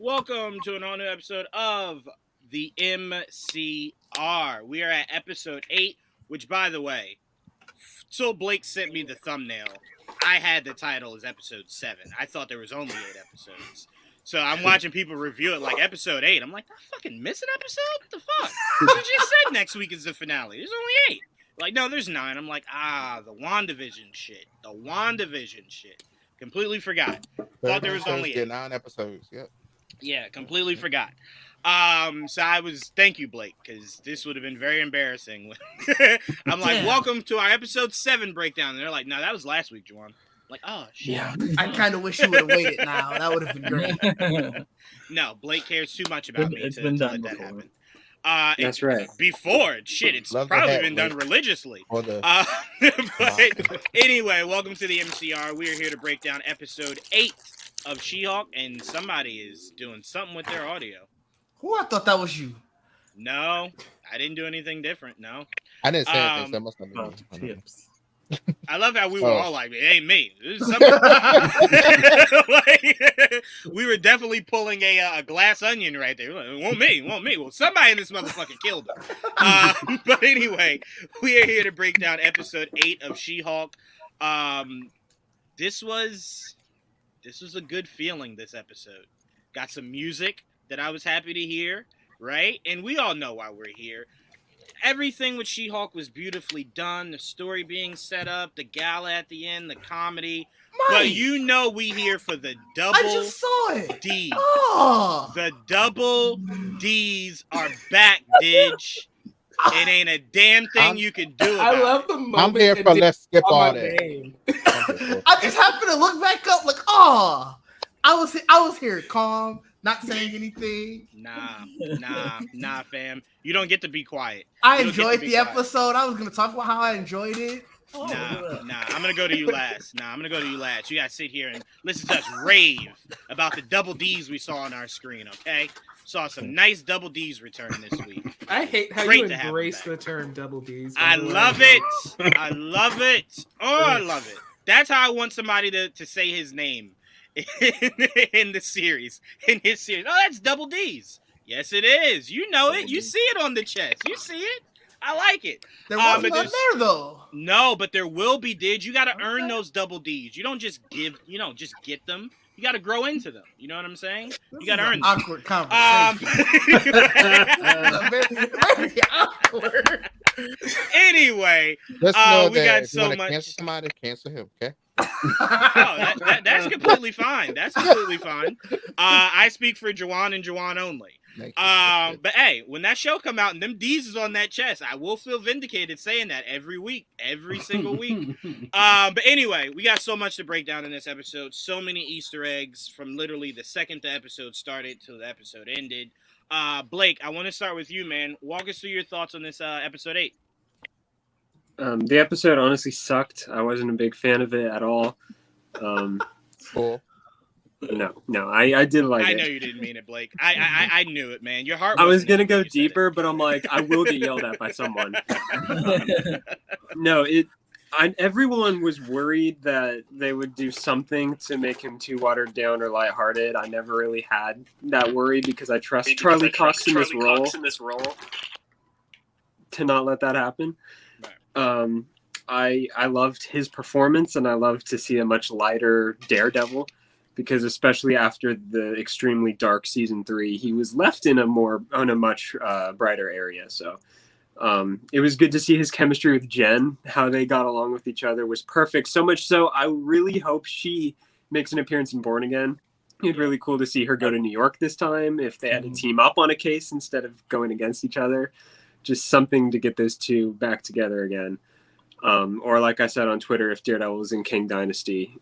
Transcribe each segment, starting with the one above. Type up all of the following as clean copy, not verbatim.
Welcome to an all-new episode of the MCR. We are at episode 8, which, by the way, till Blake sent me the thumbnail, I had the title as episode 7. I thought there was only 8 episodes. So I'm watching people review it like episode 8. I'm like, did I fucking miss an episode? What the fuck? You just said next week is the finale. There's only 8. Like, no, there's 9. I'm like, the WandaVision shit. Completely forgot. Thought there was only 8. 9 episodes, yep. Yeah, completely forgot. Thank you, Blake, because this would have been very embarrassing. I'm like, welcome to our episode 7 breakdown. And they're like, no, that was last week, Juwan. I'm like, oh, shit. Yeah. I kind of wish you would have waited now. That would have been great. No, Blake cares too much about me to let that happen. That's right. Before, shit, it's probably been done religiously. But anyway, welcome to the MCR. We are here to break down episode 8 of She-Hulk, and somebody is doing something with their audio. Who? I thought that was you. No, I didn't do anything different. No, I didn't say anything. So that must have been Tips. I love how we were all like, "It ain't me." This is we were definitely pulling a glass onion right there. It won't me. Well, somebody in this motherfucker killed him. But anyway, we are here to break down episode 8 of She-Hulk. This was a good feeling. This episode got some music that I was happy to hear, right? And we all know why we're here. Everything with She-Hulk was beautifully done. The story being set up, the gala at the end, the comedy. Mike, but you know we here for the double I just saw it. D's. Oh. The double D's are back, Didge. It ain't a damn thing you can do about it. I love the moment. I'm here for let's skip all that. I just happened to look back up like, I was here calm, not saying anything. Nah, fam. You don't get to be quiet. I enjoyed the episode. I was going to talk about how I enjoyed it. Nah. I'm going to go to you last. You got to sit here and listen to us rave about the double D's we saw on our screen, okay? Saw some nice double D's return this week. I hate how Great you to have embrace him the term double D's. I love it. Oh, I love it. That's how I want somebody to say his name in the series. In his series. Oh, that's double D's. Yes, it is. You know it. You see it on the chest. You see it. I like it. There wasn't one there, though. No, but there will be, Did. You got to earn those double D's. You don't just get them. You got to grow into them. You know what I'm saying? You got to earn them. Awkward conversation. Very awkward. Anyway, we got so much. Cancel somebody, cancel him, okay? That's completely fine. I speak for Juwan and Juwan only. But hey, when that show come out and them D's is on that chest, I will feel vindicated saying that every week, every single week. But anyway, we got so much to break down in this episode. So many Easter eggs from literally the second the episode started till the episode ended. Blake, I want to start with you, man. Walk us through your thoughts on this episode 8. The episode honestly sucked. I wasn't a big fan of it at all. Cool. No, I did like it. I know you didn't mean it, Blake. I knew it, man. Your heart. I was gonna go deeper, but I'm like, I will get yelled at by someone. Everyone was worried that they would do something to make him too watered down or lighthearted. I never really had that worry because I trust Charlie Cox in this role to not let that happen. I loved his performance, and I loved to see a much lighter Daredevil, because especially after the extremely dark season 3, he was left in a much brighter area. So it was good to see his chemistry with Jen. How they got along with each other was perfect. So much so, I really hope she makes an appearance in Born Again. It'd be really cool to see her go to New York this time, if they had to team up on a case instead of going against each other. Just something to get those two back together again. Or like I said on Twitter, if Daredevil is in King Dynasty,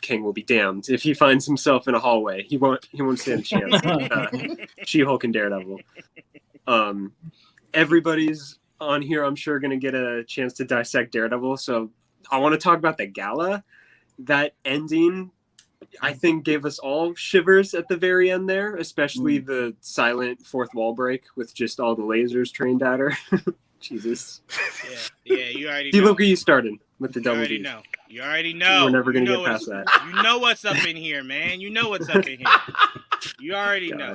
King will be damned. If he finds himself in a hallway, he won't stand a chance. She-Hulk and Daredevil. Everybody's on here, I'm sure, going to get a chance to dissect Daredevil. So I want to talk about the gala. That ending, I think, gave us all shivers at the very end there, especially the silent fourth wall break with just all the lasers trained at her. Jesus. Yeah, you already know. Look where you started with the double D. You already know. We're never going to get past that. You know what's up in here, man. You know what's up in here. You already know.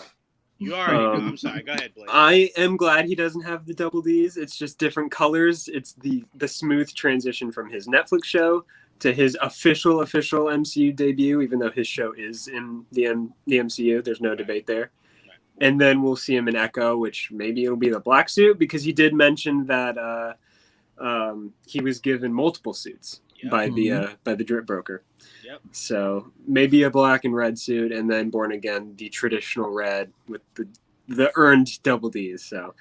You already know. I'm sorry. Go ahead, Blake. I am glad he doesn't have the double Ds. It's just different colors. It's the smooth transition from his Netflix show to his official MCU debut, even though his show is in the MCU. There's no debate there. And then we'll see him in Echo, which maybe it'll be the black suit, because he did mention that he was given multiple suits by the drip broker. Yep. So maybe a black and red suit, and then Born Again, the traditional red with the earned double Ds. So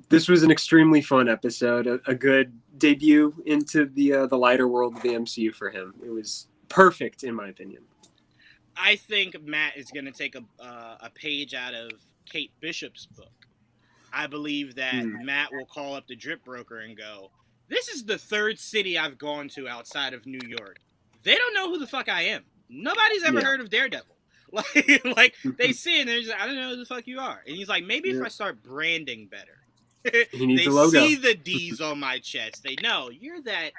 this was an extremely fun episode, a good debut into the lighter world of the MCU for him. It was perfect, in my opinion. I think Matt is going to take a page out of Kate Bishop's book. I believe that Matt will call up the drip broker and go, "This is the third city I've gone to outside of New York. They don't know who the fuck I am. Nobody's ever heard of Daredevil. Like they see it and they're just like, I don't know who the fuck you are." And he's like, maybe if I start branding better. He needs they a logo. see the D's on my chest. They know you're that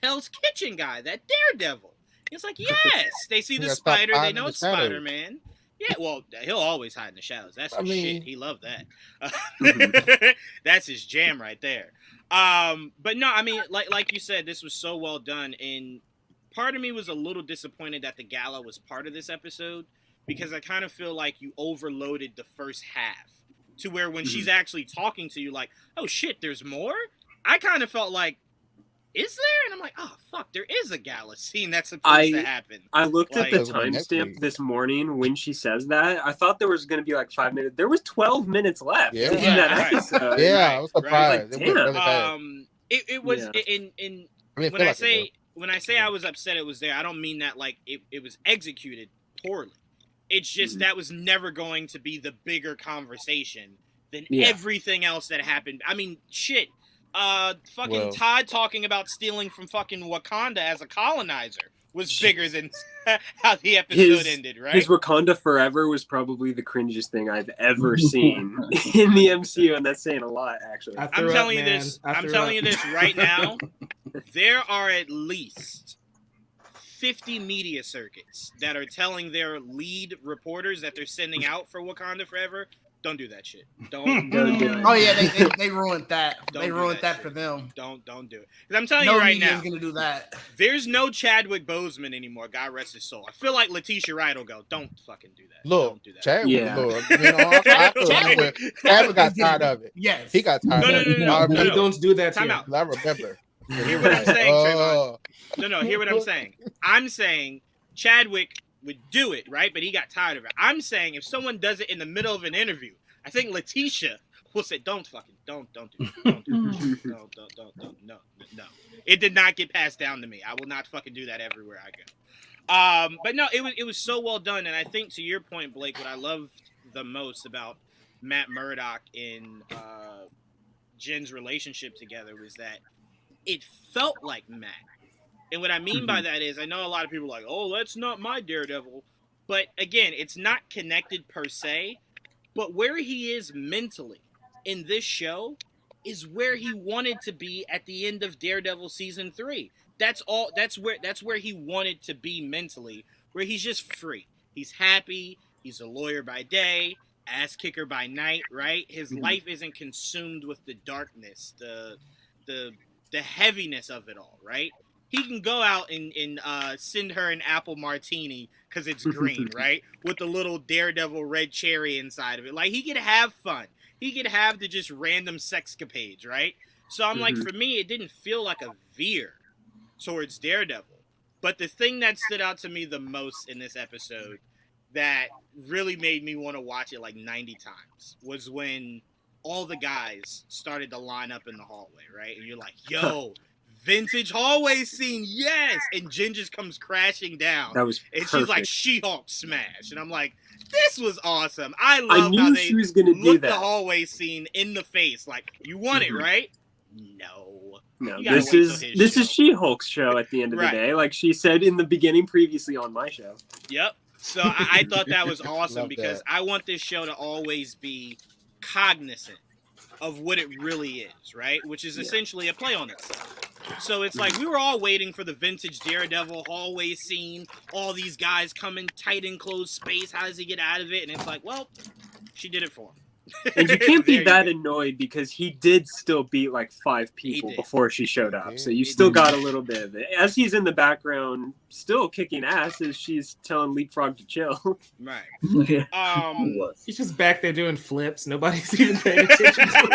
Hell's Kitchen guy, that Daredevil. It's like, yes. They see the spider. They know it's Spider-Man. Yeah, well, he'll always hide in the shadows. That's shit. He loved that. That's his jam right there. But no, I mean, like you said, this was so well done, and part of me was a little disappointed that the gala was part of this episode, because I kind of feel like you overloaded the first half to where when she's actually talking to you, like, oh shit, there's more? I kind of felt like, is there? And I'm like, oh fuck, there is a gala scene that's supposed to happen. I looked at the timestamp this morning when she says that. I thought there was going to be like 5 minutes. There was 12 minutes left in that episode. Yeah, I was surprised. Like, it was in when I say I was upset it was there, I don't mean that like it was executed poorly. It's just that was never going to be the bigger conversation than everything else that happened. I mean, shit. Todd talking about stealing from fucking Wakanda as a colonizer was bigger than how the episode ended, right? His Wakanda Forever was probably the cringiest thing I've ever seen in the MCU, and that's saying a lot, actually. I'm telling you this right now. There are at least 50 media circuits that are telling their lead reporters that they're sending out for Wakanda Forever, don't do that shit. Don't do it. Oh yeah, they ruined that. They ruined that for them. Don't do it. Because I'm telling you right now, gonna do that. There's no Chadwick Boseman anymore. God rest his soul. I feel like Letitia Wright will go, don't fucking do that. Look, don't do that. Chadwick got tired of it. Yes, he got tired of it. No. Don't do that. Time out. I remember. Hear what I'm saying, Trayvon. No. Hear what I'm saying. I'm saying Chadwick would do it, right? But he got tired of it. I'm saying if someone does it in the middle of an interview, I think Letitia will say, don't do it. Don't do it. No. It did not get passed down to me. I will not fucking do that everywhere I go. But no, it was so well done. And I think to your point, Blake, what I loved the most about Matt Murdock and Jen's relationship together was that it felt like Matt. And what I mean by that is, I know a lot of people are like, oh, that's not my Daredevil. But again, it's not connected per se. But where he is mentally in this show is where he wanted to be at the end of Daredevil season 3. That's all. That's where he wanted to be mentally, where he's just free. He's happy. He's a lawyer by day, ass kicker by night. Right? His life isn't consumed with the darkness, the heaviness of it all. Right? He can go out and send her an apple martini because it's green, right? With the little Daredevil red cherry inside of it. Like, he could have fun. He could have the just random sexcapades, right? So I'm like, for me, it didn't feel like a veer towards Daredevil. But the thing that stood out to me the most in this episode that really made me want to watch it like 90 times was when all the guys started to line up in the hallway, right? And you're like, yo... vintage hallway scene, yes! And Jen just comes crashing down. That was perfect. And she's like, She-Hulk smash. And I'm like, this was awesome. I love how they looked the hallway scene in the face. Like, you want it, right? No. This is She-Hulk's show at the end of the day. Like she said in the beginning previously on my show. Yep. So I thought that was awesome because I want this show to always be cognizant of what it really is, right? Which is essentially a play on itself. So it's like we were all waiting for the vintage Daredevil hallway scene. All these guys come in tight enclosed space. How does he get out of it? And it's like, well, she did it for him. And you can't be There that you go. annoyed because he did still beat like 5 people did. before she showed up. He So did. you still got a little bit of it. As he's in the background, still kicking ass as she's telling Leapfrog to chill. Right. Yeah. He's just back there doing flips. Nobody's even paying attention to him.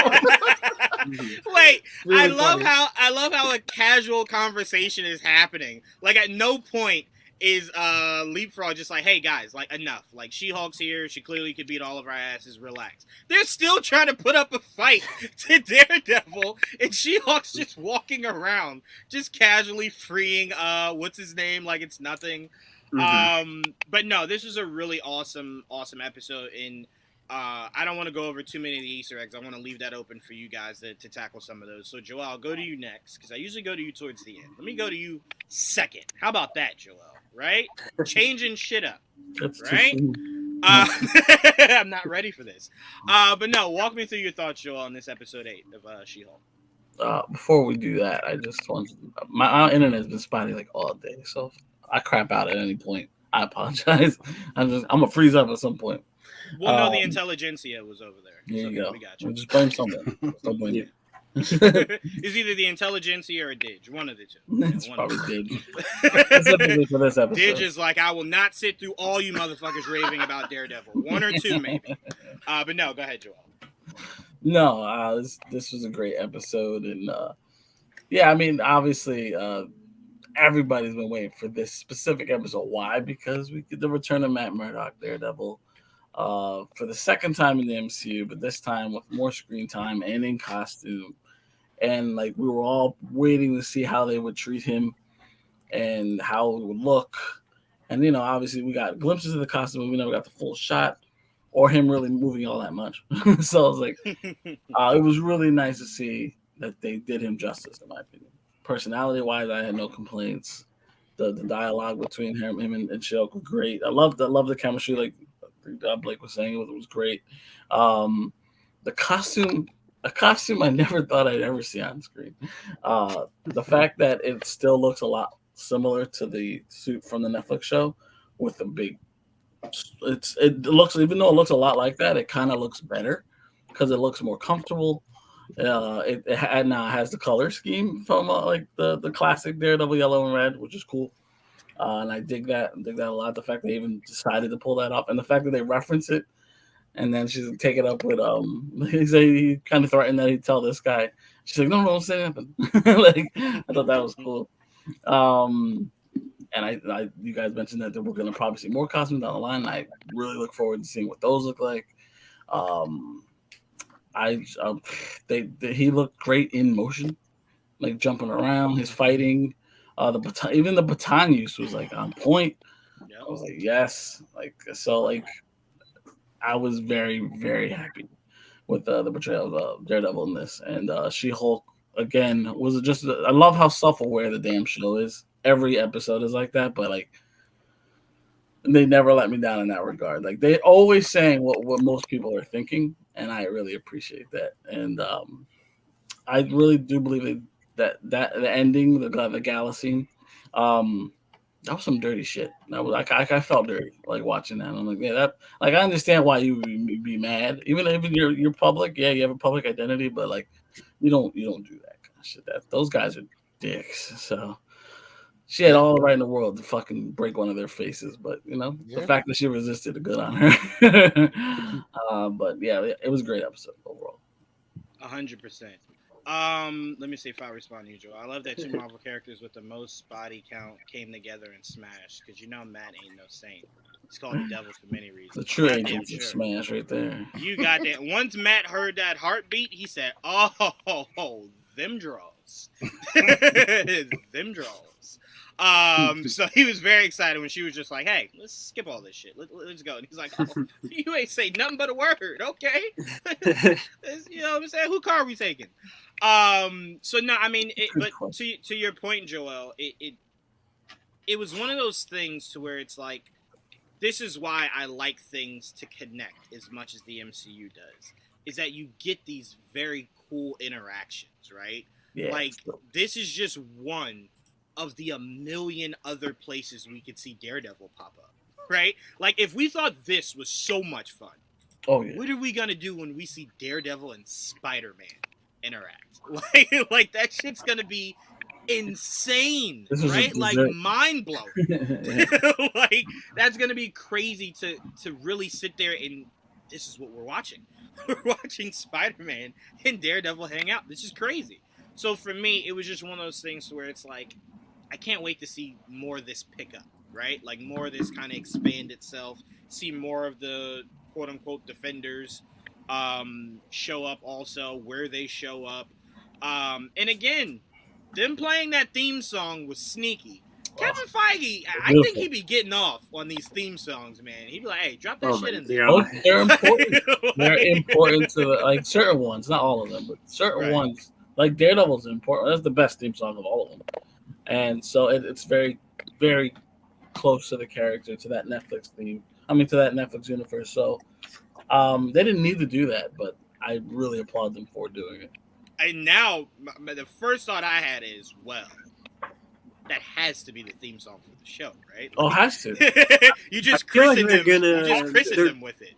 Like, Really I love funny. how a casual conversation is happening. Like, at no point is Leapfrog just like, hey guys, like, enough. Like, She-Hulk's here, she clearly could beat all of our asses, relax. They're still trying to put up a fight to Daredevil, and She-Hulk's just walking around, just casually freeing what's his name like it's nothing. But no, this was a really awesome episode, and I don't want to go over too many of the Easter eggs. I want to leave that open for you guys to tackle some of those. So, Joel, I'll go to you next, because I usually go to you towards the end. Let me go to you second. How about that, Joel? Right? Changing shit up. That's Right? too soon. I'm not ready for this. But no, walk me through your thoughts, Joel, on this episode 8 of She-Hulk. Before we do that, I just want my internet's been spotty like all day, so if I crap out at any point, I apologize. I'm gonna freeze up at some point. Well, no, the intelligentsia was over there. There So you go. We got you. We'll just blame someone. Don't blame me. It's either the intelligentsia or a Didge. One of the two. It's One of the probably two. Didge. Specifically for this episode. Didge is like, I will not sit through all you motherfuckers raving about Daredevil. One or two, maybe. But no, go ahead, Joel. No, this was a great episode, and yeah, I mean, obviously, everybody's been waiting for this specific episode. Why? Because we get the return of Matt Murdock, Daredevil, for the second time in the MCU, but this time with more screen time and in costume. And like we were all waiting to see how they would treat him and how it would look. And obviously we got glimpses of the costume, but we never got the full shot or him really moving all that much. So I was like, it was really nice to see that they did him justice, in my opinion. Personality wise, I had no complaints. The dialogue between him and Shilk was great. I love the chemistry, like Blake was saying, it was great. The costume. A costume I never thought I'd ever see on screen. The fact that it still looks a lot similar to the suit from the Netflix show with the big, it looks, even though it looks a lot like that, it kind of looks better because it looks more comfortable. It now has the color scheme from like the classic Daredevil yellow and red, which is cool. And I dig that a lot. The fact they even decided to pull that off, and the fact that they reference it. And then she's take it up with he kind of threatened that he'd tell this guy. She's like, no, don't say nothing. Like, I thought that was cool. And I you guys mentioned that we're gonna probably see more costumes down the line. And I really look forward to seeing what those look like. He looked great in motion, like jumping around, his fighting. Even the baton use was like on point. Yep. I was like, yes, I was very, very happy with the portrayal of Daredevil in this. And She-Hulk, again, was just... I love how self-aware the damn show is. Every episode is like that, but like they never let me down in that regard. Like they're always saying what most people are thinking, and I really appreciate that. And I really do believe that the ending, the gala scene, that was some dirty shit. That was like I felt dirty like watching that. I'm like, yeah, that like I understand why you would be mad, even if you're public. Yeah, you have a public identity, but like you don't do that kind of shit. Those guys are dicks. So she had all the right in the world to fucking break one of their faces, but the fact that she resisted, good on her. But yeah, it was a great episode overall. 100%. Let me see if I respond to you, Joe. I love that two Marvel characters with the most body count came together and smashed, because Matt ain't no saint. He's called the devil for many reasons. The true Goddamn agents sure. smash right there. You got that. Once Matt heard that heartbeat, he said, "Oh, them draws, them draws." So he was very excited when she was just like, "Hey, let's skip all this shit. Let's go." And he's like, "Oh, you ain't say nothing but a word, okay?" You know what I'm saying? Who car are we taking? So no, I mean, but to your point, Joel, it was one of those things to where it's like, this is why I like things to connect as much as the MCU does, is that you get these very cool interactions, right? Yeah, like this is just one of the a million other places we could see Daredevil pop up, right? Like if we thought this was so much fun, what are we gonna do when we see Daredevil and Spider-Man interact? Like that shit's gonna be insane, right? Like mind blowing. Like that's gonna be crazy to really sit there and this is what we're watching. We're watching Spider-Man and Daredevil hang out. This is crazy. So for me, it was just one of those things where it's like, I can't wait to see more of this pick up, right? Like more of this kind of expand itself, see more of the quote unquote defenders show up also, where they show up. And again, them playing that theme song was sneaky. Kevin Feige, I think he'd be getting off on these theme songs, man. He'd be like, hey, drop that shit in there. Oh, they're important. They're important to like certain ones, not all of them, but certain ones. Like Daredevil's important. That's the best theme song of all of them. And so it's very, very close to the character, to that Netflix theme. I mean, to that Netflix universe. So they didn't need to do that, but I really applaud them for doing it. And now, the first thought I had is, well, that has to be the theme song for the show, right? Like, has to. You just christened them with it.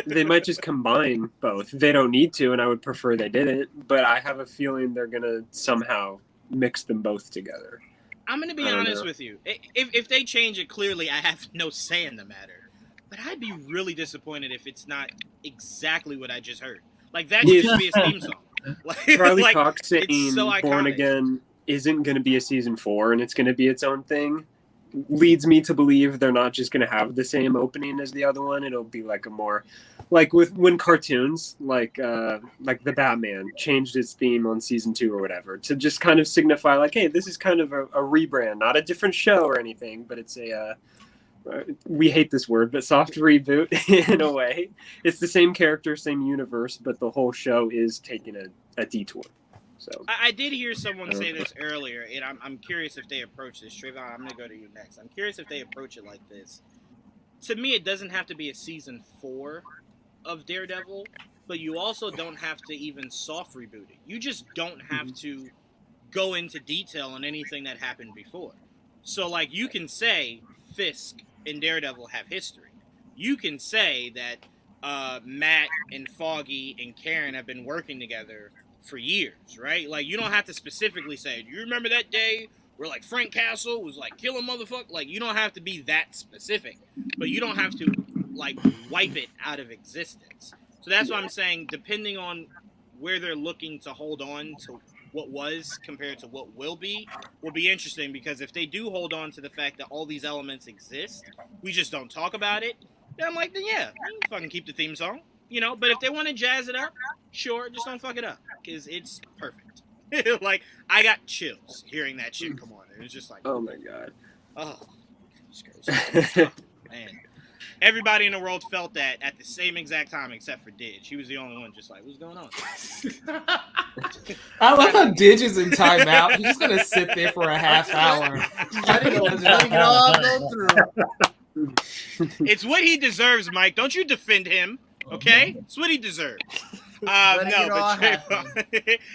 They might just combine both. They don't need to, and I would prefer they didn't. But I have a feeling they're gonna somehow mix them both together. I'm gonna be honest with you. If they change it, clearly I have no say in the matter. But I'd be really disappointed if it's not exactly what I just heard. Like that should just be a theme song. Charlie Cox saying so Born Again isn't going to be a season 4 and it's going to be its own thing leads me to believe they're not just going to have the same opening as the other one. It'll be like a more like when cartoons like the Batman changed its theme on season 2 or whatever to just kind of signify like, hey, this is kind of a rebrand, not a different show or anything, but it's a we hate this word, but soft reboot in a way. It's the same character, same universe, but the whole show is taking a detour. So I did hear someone say this earlier, and I'm curious if they approach this. Trayvon, I'm going to go to you next. I'm curious if they approach it like this. To me, it doesn't have to be a season 4 of Daredevil, but you also don't have to even soft reboot it. You just don't have to go into detail on anything that happened before. So, like, you can say Fisk and Daredevil have history. You can say that Matt and Foggy and Karen have been working together for years, right? Like, you don't have to specifically say, do you remember that day where, like, Frank Castle was, like, killing motherfucker? Like, you don't have to be that specific, but you don't have to, like, wipe it out of existence. So that's what I'm saying, depending on where they're looking to hold on to what was compared to what will be interesting, because if they do hold on to the fact that all these elements exist, we just don't talk about it, then I'm like, then yeah, you can fucking keep the theme song, you know? But if they want to jazz it up, sure, just don't fuck it up, because it's perfect. Like, I got chills hearing that shit come on. It was just like, oh my god. Oh, oh man. Everybody in the world felt that at the same exact time except for Didge. He was the only one just like, what's going on? I love how Didge is in timeout. He's just going to sit there for a half hour. Letting it all go through. It's what he deserves, Mike. Don't you defend him, okay? It's what he deserves. No, but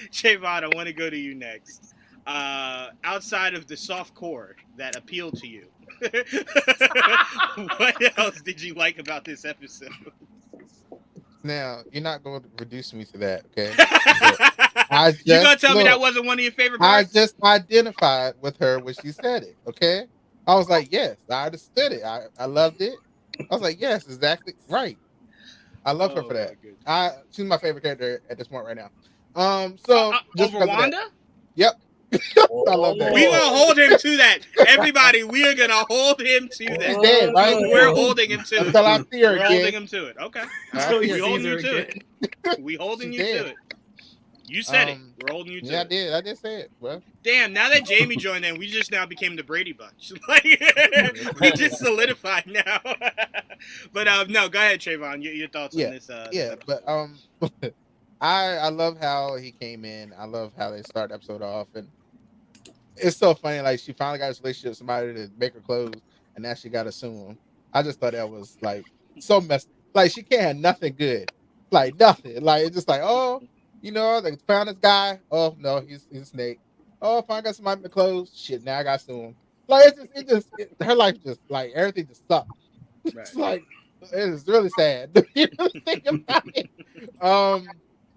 Trayvon, I want to go to you next. Outside of the soft core that appealed to you, what else did you like about this episode? Now, you're not going to reduce me to that, okay? You're going to tell me that wasn't one of your favorite parts? I just identified with her when she said it, okay? I was like, yes, I understood it. I loved it. I was like, yes, exactly right. I love her for that. She's my favorite character at this point right now. So just over Wanda? Yep. I love that. We're gonna hold him to that. Everybody, we are gonna hold him to that. She's dead, right? We're holding him to it. Until I see her We're again. holding him to it. Okay. We holding you to it. We holding you to it. You said it. We're holding you to it. Yeah, I did say it, bro. Damn, now that Jamie joined in, we just now became the Brady Bunch. Like, we just solidified now. But no, go ahead, Trayvon. Your thoughts on this? But I love how he came in. I love how they start the episode off, and it's so funny. Like, she finally got a relationship with somebody to make her clothes, and now she got to sue him. I just thought that was like so messed. Like, she can't have nothing good, like nothing. Like, it's just like, oh, You know, they found this guy. Oh no, he's a snake. Oh, if I got somebody in the clothes, shit. Now I got to sue him. Like her life just like everything just sucked. It's like it's really sad. You really think about it.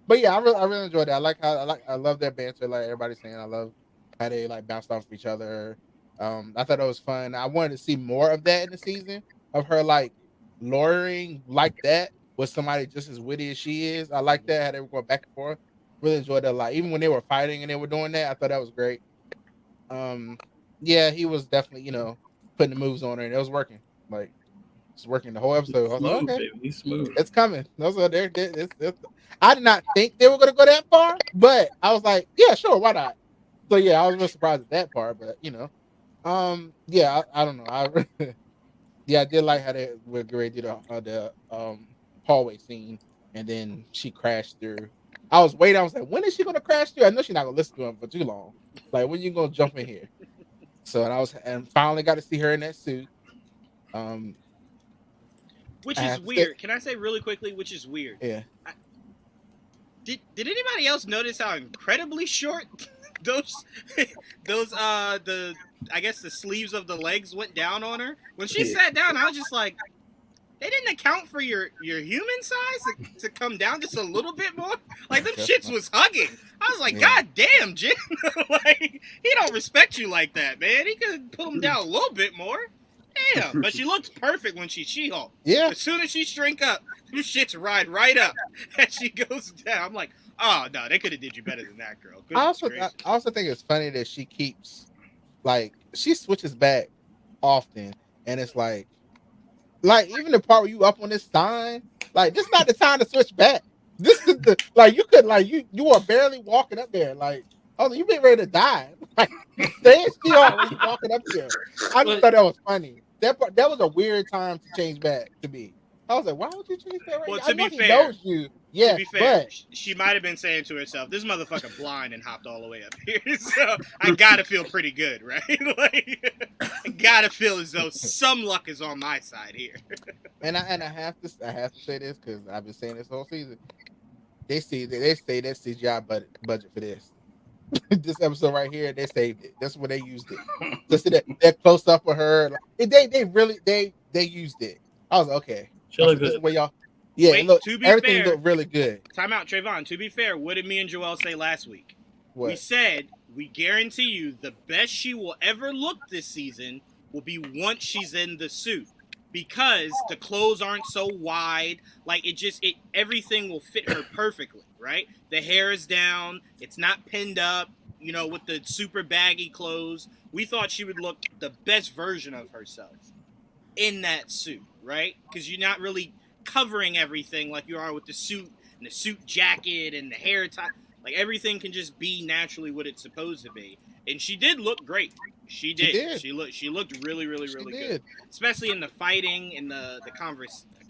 But yeah, I really enjoyed that. I love their banter. Like everybody's saying, I love how they like bounced off each other. I thought it was fun. I wanted to see more of that in the season of her like lawyering like that with somebody just as witty as she is. I like that how they were going back and forth. Really enjoyed that a lot. Even when they were fighting and they were doing that, I thought that was great. Yeah, he was definitely putting the moves on her and it was working. Like it's working the whole episode. I was like, okay, he's smooth. It's coming. Those are there. I did not think they were going to go that far, but I was like, yeah, sure, why not? So yeah, I was real surprised at that part, but yeah, I don't know. Yeah, I did like how they were great to the hallway scene, and then she crashed through. I was waiting. I was like, when is she going to crash through? I know she's not going to listen to him for too long. Like, when you going to jump in here? So, and finally got to see her in that suit. Which is weird. Can I say really quickly, which is weird? Yeah. Did anybody else notice how incredibly short those I guess the sleeves of the legs went down on her? When she sat down, I was just like, they didn't account for your human size to come down just a little bit more? Like, them shits was hugging. I was like, God damn, Jim. Like, he don't respect you like that, man. He could pull him down a little bit more. Damn. But she looks perfect when she's She-Hulk. Yeah. As soon as she shrink up, them shits ride right up as she goes down. I'm like, oh, no, they could have did you better than that, girl. I also think it's funny that she keeps, like, she switches back often, and it's like even the part where you up on this sign, like, this is not the time to switch back. This is the, like, you could, like, you are barely walking up there, like, oh, you been ready to die. Like, stay still when you walking up there. I just thought that was funny. That was a weird time to change back to me. I was like, why would you change that right well, now? To be fair, yeah, to be fair, but she might have been saying to herself, this motherfucker blind and hopped all the way up here. So I gotta feel pretty good, right? Like, I gotta feel as though some luck is on my side here. And I have to say this because I've been saying this whole season. They say that CGI budget for this. This episode right here, they saved it. That's where they used it. Just that close up with her. Like, they really used it. I was like, okay. This is where y'all. Yeah, wait, look, to be everything fair, looked really good. Time out, Trayvon. To be fair, what did me and Joel say last week? What? We said we guarantee you the best she will ever look this season will be once she's in the suit, because the clothes aren't so wide. Like, everything will fit her perfectly, right? The hair is down, it's not pinned up, with the super baggy clothes. We thought she would look the best version of herself in that suit, right? Because you're not really covering everything like you are with the suit and the suit jacket and the hair tie. Like, everything can just be naturally what it's supposed to be. And she did look great. She did. She looked really, really, really good. Especially in the fighting and the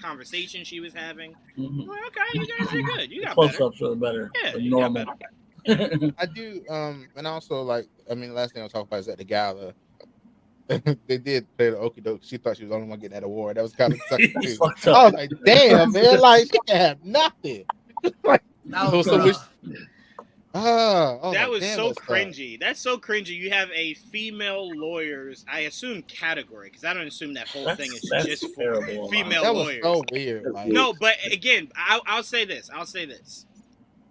conversation she was having. Mm-hmm. Well, okay, you guys are good. You got close-ups are better. Yeah, you got better. I do, and also, like, I mean, the last thing I'll talk about is at the gala. They did play the okie doke. She thought she was the only one getting that award. That was kind of sucky too. I was like, damn, man, like, she can have nothing. Like, that was so cringy. That's so cringy. You have a female lawyer's, I assume, category, because I don't assume that whole thing is just for female lawyers. That was so weird. Like, no, but again, I'll say this.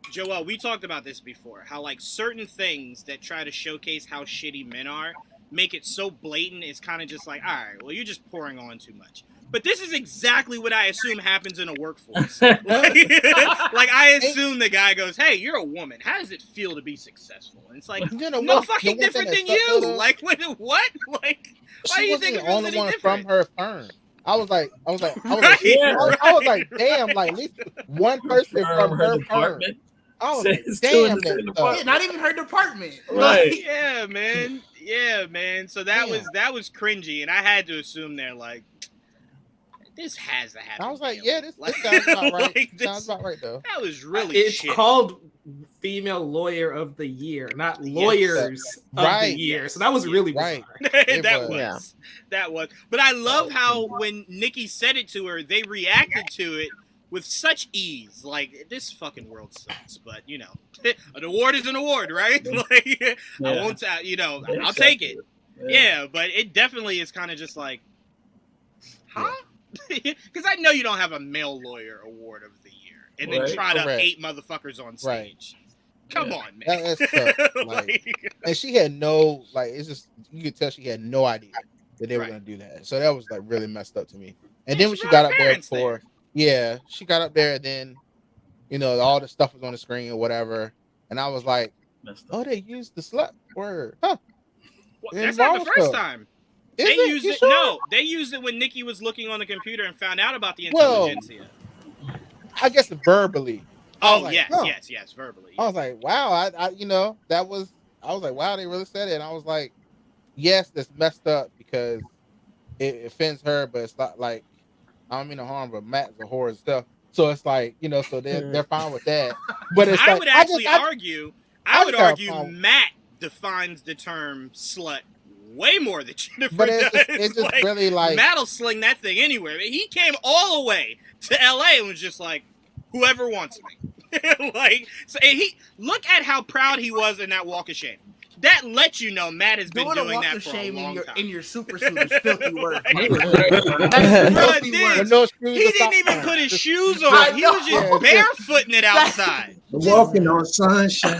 Joel, we talked about this before. How, like, certain things that try to showcase how shitty men are make it so blatant, it's kind of just like, all right, well, you're just pouring on too much. But this is exactly what I assume happens in a workforce. Like, I assume the guy goes, hey, you're a woman. How does it feel to be successful? And it's like, no fucking different than you. Like, what? Like, why do you think the only one different? from her firm? I was like, damn, like, at least one person from her department. Oh, damn, not even her department. Right. Yeah, man. So that was cringy, and I had to assume they're like, this has to happen. I was like, yeah, this sounds about right. Like, sounds about right, though. That was really It's shit. called Female Lawyer of the Year, not Lawyers of the Year. So that was really bizarre. That was. But I love how when Nikki said it to her, they reacted to it with such ease. Like, this fucking world sucks, but you know, an award is an award, right? Like, I won't, I'll take it. Yeah, but it definitely is kind of just like, huh? Because I know you don't have a male lawyer award of the year and then trot up 8 motherfuckers on stage. Come on, man. Like, and she had no, like, it's just, you could tell she had no idea that they were going to do that. So that was like really messed up to me. And then when she got up there she got up there and then, you know, all the stuff was on the screen or whatever. And I was like, oh, they used the slut word. Huh. Well, that's not the first time. They used it. Sure? No, they used it when Nikki was looking on the computer and found out about the intelligentsia. I guess verbally. Oh, like, yes, verbally. I was like, wow, I I was like, wow, they really said it. And I was like, yes, that's messed up because it offends her, but it's not like, I don't mean no harm, but Matt's a whore and stuff. So it's like, you know, so they're fine with that. But it's I would argue Matt defines the term slut way more than Jennifer does. It's just like, really like, Matt'll sling that thing anywhere. He came all the way to LA and was just like, whoever wants me. Like, so he look at how proud he was in that walk of shame. That lets you know Matt has been doing that for a long time. In your super suit is filthy work. He didn't even put his shoes on. He was just barefooting it outside. Walking on sunshine.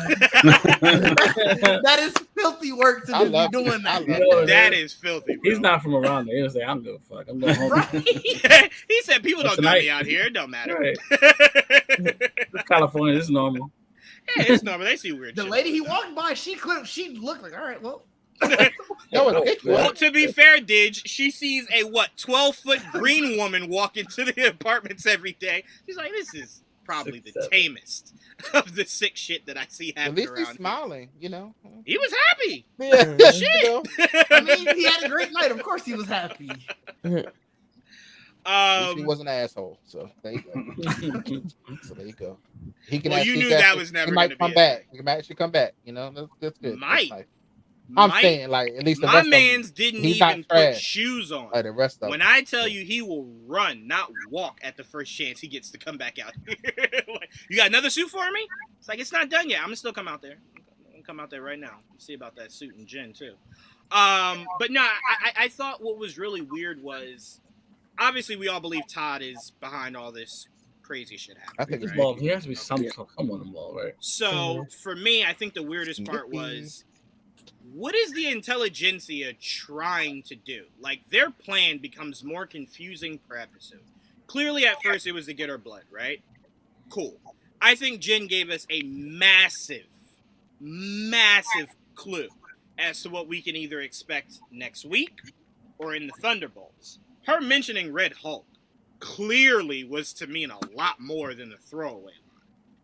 That is filthy work to be doing that. That is filthy. Bro. He's not from around there. He'll say, "I'm good. Fuck. I'm going home." Right. He said, "People don't know me out here. It don't matter." Right. It's California. This is normal. Yeah, it's normal. They see weird. The lady he walked by, she looked like, all right, well. Well, to be fair, Didge, she sees a 12-foot green woman walk into the apartments every day. She's like, this is probably the tamest of the sick shit that I see happening around. At least he's smiling, you know. He was happy. Yeah, shit. You know? I mean, he had a great night. Of course, he was happy. He was an asshole, so there you go. So there you go. He can. Well, you knew that was never going to come back. He might actually come back. You know, that's good. Might. I'm saying, like, at least the my rest man's of didn't even put shoes on. Like the rest of when I tell you he will run, not walk, at the first chance he gets to come back out here. Like, you got another suit for me? It's like, it's not done yet. I'm gonna still come out there. I'm gonna come out there right now. See about that suit and gin too. But no, I thought what was really weird was, obviously we all believe Todd is behind all this crazy shit happening. I think it's involved. He has to be someone involved, right? So for me, I think the weirdest part was, what is the intelligentsia trying to do? Like, their plan becomes more confusing per episode. Clearly, at first, it was to get her blood, right? Cool. I think Jen gave us a massive clue as to what we can either expect next week or in the Thunderbolts. Her mentioning Red Hulk clearly was to mean a lot more than a throwaway line,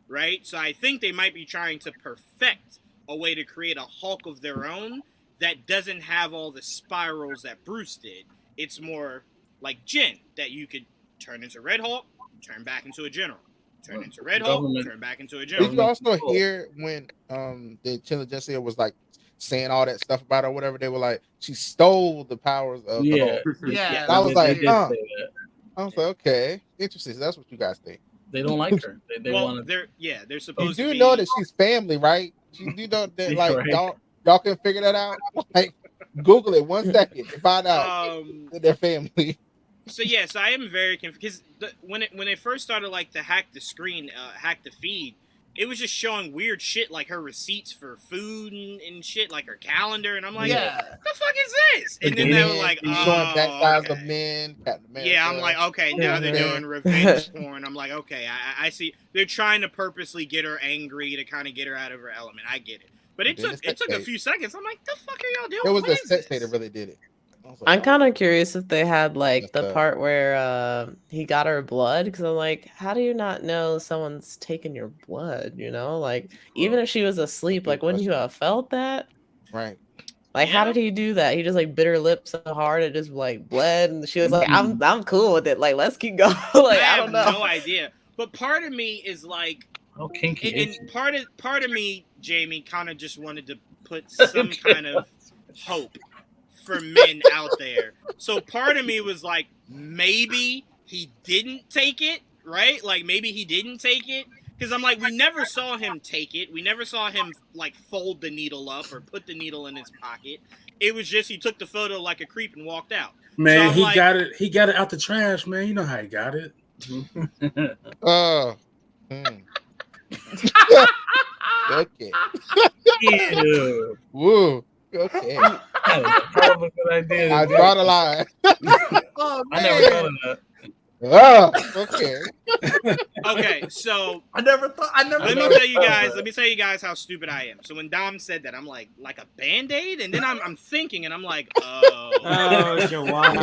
right? So I think they might be trying to perfect a way to create a Hulk of their own that doesn't have all the spirals that Bruce did. It's more like Jen, that you could turn into Red Hulk, turn back into a general. Turn into Red Hulk, turn back into a general. Did you also hear when the intelligentsia was like saying all that stuff about her or whatever? They were like, she stole the powers of the Hulk. Yeah. I was like, I was like, okay, interesting. So that's what you guys think. They don't like her. They want to. They're supposed to. You do know that she's family, right? You do know that, like, right. y'all can figure that out. Like, Google it 1 second and find out that they're family. So I am very confused because when it first started, like, to hack the screen, hack the feed, it was just showing weird shit like her receipts for food and shit, like her calendar, and I'm like, what the fuck is this? And then they were like, showing backsides of men, Captain America. Yeah, I'm like, okay, now they're doing revenge porn. I'm like, okay, I see. They're trying to purposely get her angry to kind of get her out of her element. I get it, but it took a few seconds. I'm like, the fuck are y'all doing? It was the sex tape that really did it. I'm kind of curious if they had like the part where he got her blood, because I'm like, how do you not know someone's taking your blood? You know, like, even if she was asleep, like, wouldn't you have felt that? Right. Like, how did he do that? He just like bit her lip so hard it just like bled, and she was like, I'm cool with it. Like, let's keep going. Like, I don't know. I have no idea. But part of me is like, kinky. And part of me, Jamie, kind of just wanted to put some kind of hope for men out there. So part of me was like, maybe he didn't take it, right? Like maybe he didn't take it. Because I'm like, we never saw him take it. We never saw him like fold the needle up or put the needle in his pocket. It was just he took the photo like a creep and walked out. Man, so he like, got it. He got it out the trash, man. You know how he got it. Okay. Ew. Woo. Okay. Hell of a good idea. I draw the line. Oh, I never thought of that. Okay. Okay, so I never thought. Let me tell you guys how stupid I am. So when Dom said that, I'm like a Band-Aid, and then I'm thinking, and I'm like, oh, Jawan.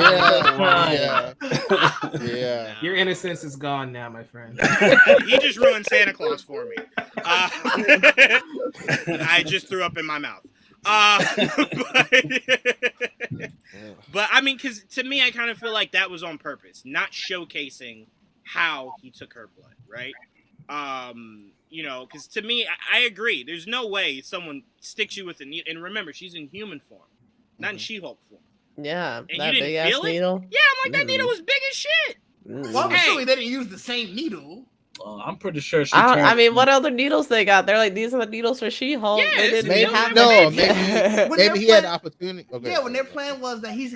Yeah. Your innocence is gone now, my friend. He just ruined Santa Claus for me. I just threw up in my mouth. But I mean, because to me, I kind of feel like that was on purpose, not showcasing how he took her blood, right? You know, because to me, I agree. There's no way someone sticks you with a needle. And remember, she's in human form, not in She-Hulk form. Yeah, and you didn't feel it? Needle. Yeah, I'm like, that needle was big as shit. Well, I'm assuming they didn't use the same needle. I'm pretty sure she. I mean, what other needles they got? They're like, these are the needles for She-Hulk. Yeah, they didn't maybe have maybe he had the opportunity. Okay. Yeah, when their plan was that he's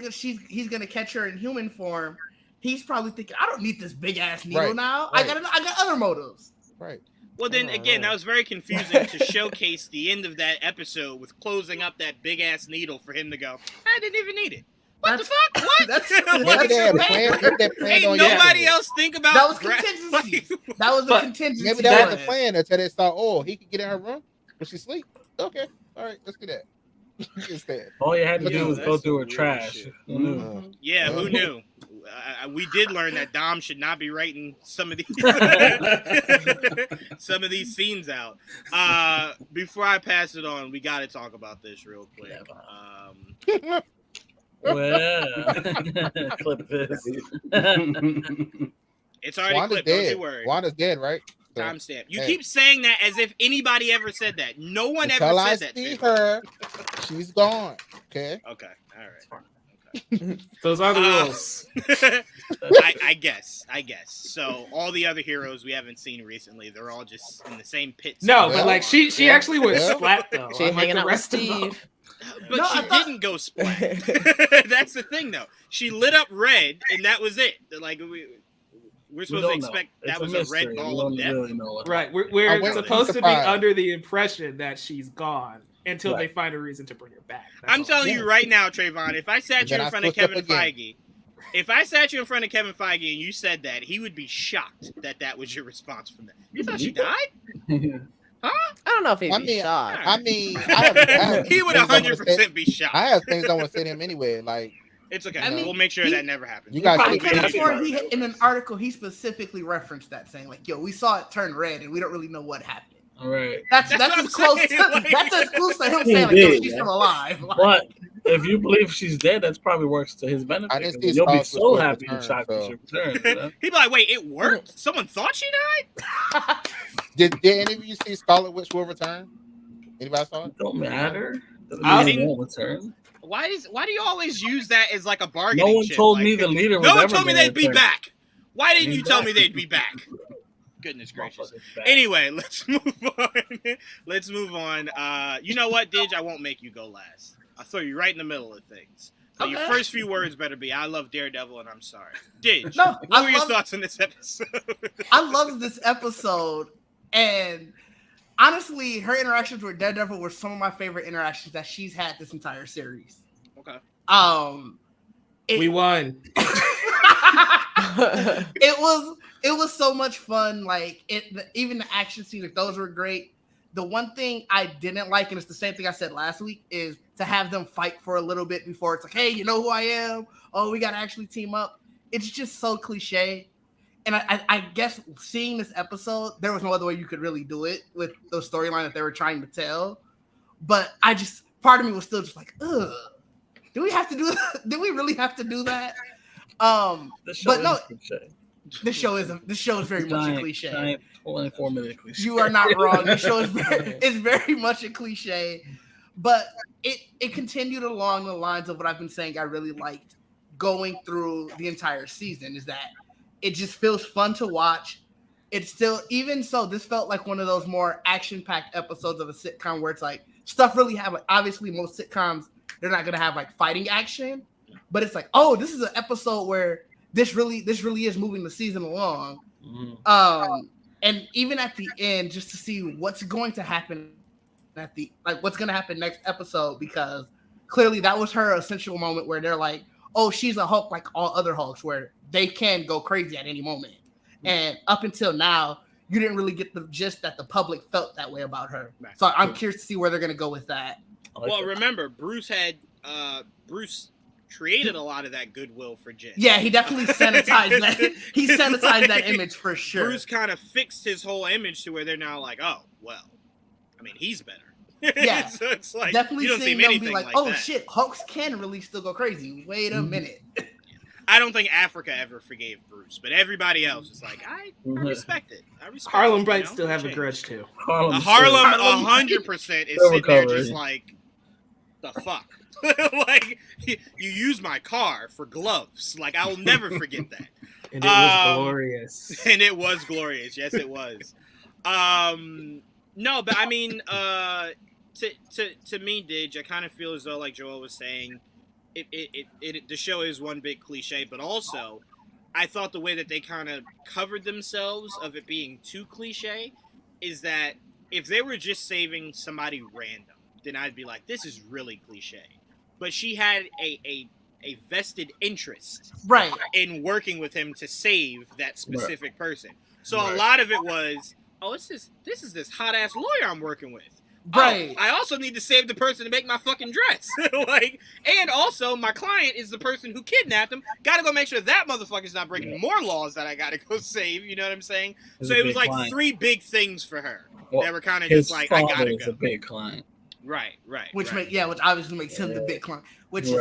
gonna catch her in human form, he's probably thinking, I don't need this big ass needle now. Right. I got other motives. Right. Well, then again, that was very confusing to showcase the end of that episode with closing up that big ass needle for him to go, I didn't even need it. What the fuck? What? Ain't nobody else think about that was contingency. That was a contingency. Maybe that was the plan until they saw, oh, he could get in her room when she sleep. Okay, all right, let's do that. All you had to do was go through her trash. Yeah, who knew? We did learn that Dom should not be writing some of these scenes out. Before I pass it on, we got to talk about this real quick. Well, clip this. It's already Wanda's clipped. Dead. Don't you worry. Wanda's dead, right? So, timestamp. You keep saying that as if anybody ever said that. No one ever said that. Until I see her, she's gone. Okay. Okay. All right. Okay. Those are the rules. I guess. So all the other heroes we haven't seen recently, they're all just in the same pit. No, but like she actually went splat though. She hanging out with Steve. But she didn't go splat. That's the thing, though. She lit up red, and that was it. Like we're supposed to expect that was a red ball of death. Really right. We're supposed to be under the impression that she's gone until they find a reason to bring her back. I'm telling you right now, Trayvon, if I sat you in front of Kevin Feige, and you said that, he would be shocked that was your response from that. You thought she died? Huh? I don't know if he'd be shocked. I mean, he would 100% be shocked. I have things I want to say to him anyway. Like, it's okay. We'll make sure that never happens. You guys in an article, he specifically referenced that, saying like, "Yo, we saw it turn red, and we don't really know what happened." All right. That's as close. That's as close to him saying like, "Yo, she's still alive." But if you believe she's dead, that's probably works to his benefit. You'll be so happy and shocked that she returned. You know? He'd be like, "Wait, it worked? Someone thought she died?" Did any of you see Scarlet Witch will return? Anybody saw it? Don't matter. Won't return. Why do you always use that as like a bargaining chip? No one told me the leader. No one told me they'd be back. Why didn't you tell me they'd be back? Goodness gracious. Anyway, let's move on. You know what, Didge? I won't make you go last. I'll throw you right in the middle of things. But your first few words better be, I love Daredevil and I'm sorry. Didge, what were your thoughts on this episode? I love this episode. And honestly, her interactions with Daredevil were some of my favorite interactions that she's had this entire series. Okay. We won. It was so much fun. Like even the action scenes, like, those were great. The one thing I didn't like, and it's the same thing I said last week, is to have them fight for a little bit before it's like, hey, you know who I am? Oh, we got to actually team up. It's just so cliche. And I guess seeing this episode, there was no other way you could really do it with the storyline that they were trying to tell. But part of me was still just like, ugh, do we have to do that? Do we really have to do that? But no, this show is very much a cliche. 24-minute cliche. You are not wrong. The show is very much a cliche, but it continued along the lines of what I've been saying. I really liked going through the entire season is that It just feels fun to watch. It's still, even so, this felt like one of those more action-packed episodes of a sitcom where it's like stuff really have, like, obviously most sitcoms, they're not going to have like fighting action, but it's like, oh, this is an episode where this really is moving the season along. And even at the end, just to see what's going to happen what's going to happen next episode, because clearly that was her essential moment where they're like, oh, she's a Hulk like all other Hulks, where they can go crazy at any moment. And up until now, you didn't really get the gist that the public felt that way about her. So I'm curious to see where they're going to go with that. Well, remember, Bruce created a lot of that goodwill for Jen. Yeah, he definitely sanitized that. He sanitized that image for sure. Bruce kind of fixed his whole image to where they're now like, oh, well, I mean, he's better. Yeah, so it's like definitely you don't seeing see them anything be like, like oh that. shit, Hulks can really still go crazy. Wait a minute. I don't think Africa ever forgave Bruce, but everybody else is like, I respect it. I respect Harlem it, Bright still have a grudge too. Harlem 100% is sitting there just like, the fuck? Like, you use my car for gloves. Like, I will never forget that. And it was glorious. And it was glorious. Yes, it was. No, but I mean, to me, Didge, I kind of feel as though, like Joel was saying, the show is one big cliche, but also I thought the way that they kind of covered themselves of it being too cliche is that if they were just saving somebody random, then I'd be like, this is really cliche. But she had a vested interest in working with him to save that specific person. So a lot of it was, oh, this is this hot ass lawyer I'm working with. Right. Oh, I also need to save the person to make my fucking dress. And also my client is the person who kidnapped him. Gotta go make sure that motherfucker's not breaking more laws that I gotta go save. You know what I'm saying? So it was like client. 3 big things for her that were kind of just like, I gotta go. A big client. Right. Which obviously makes him the big client. Which is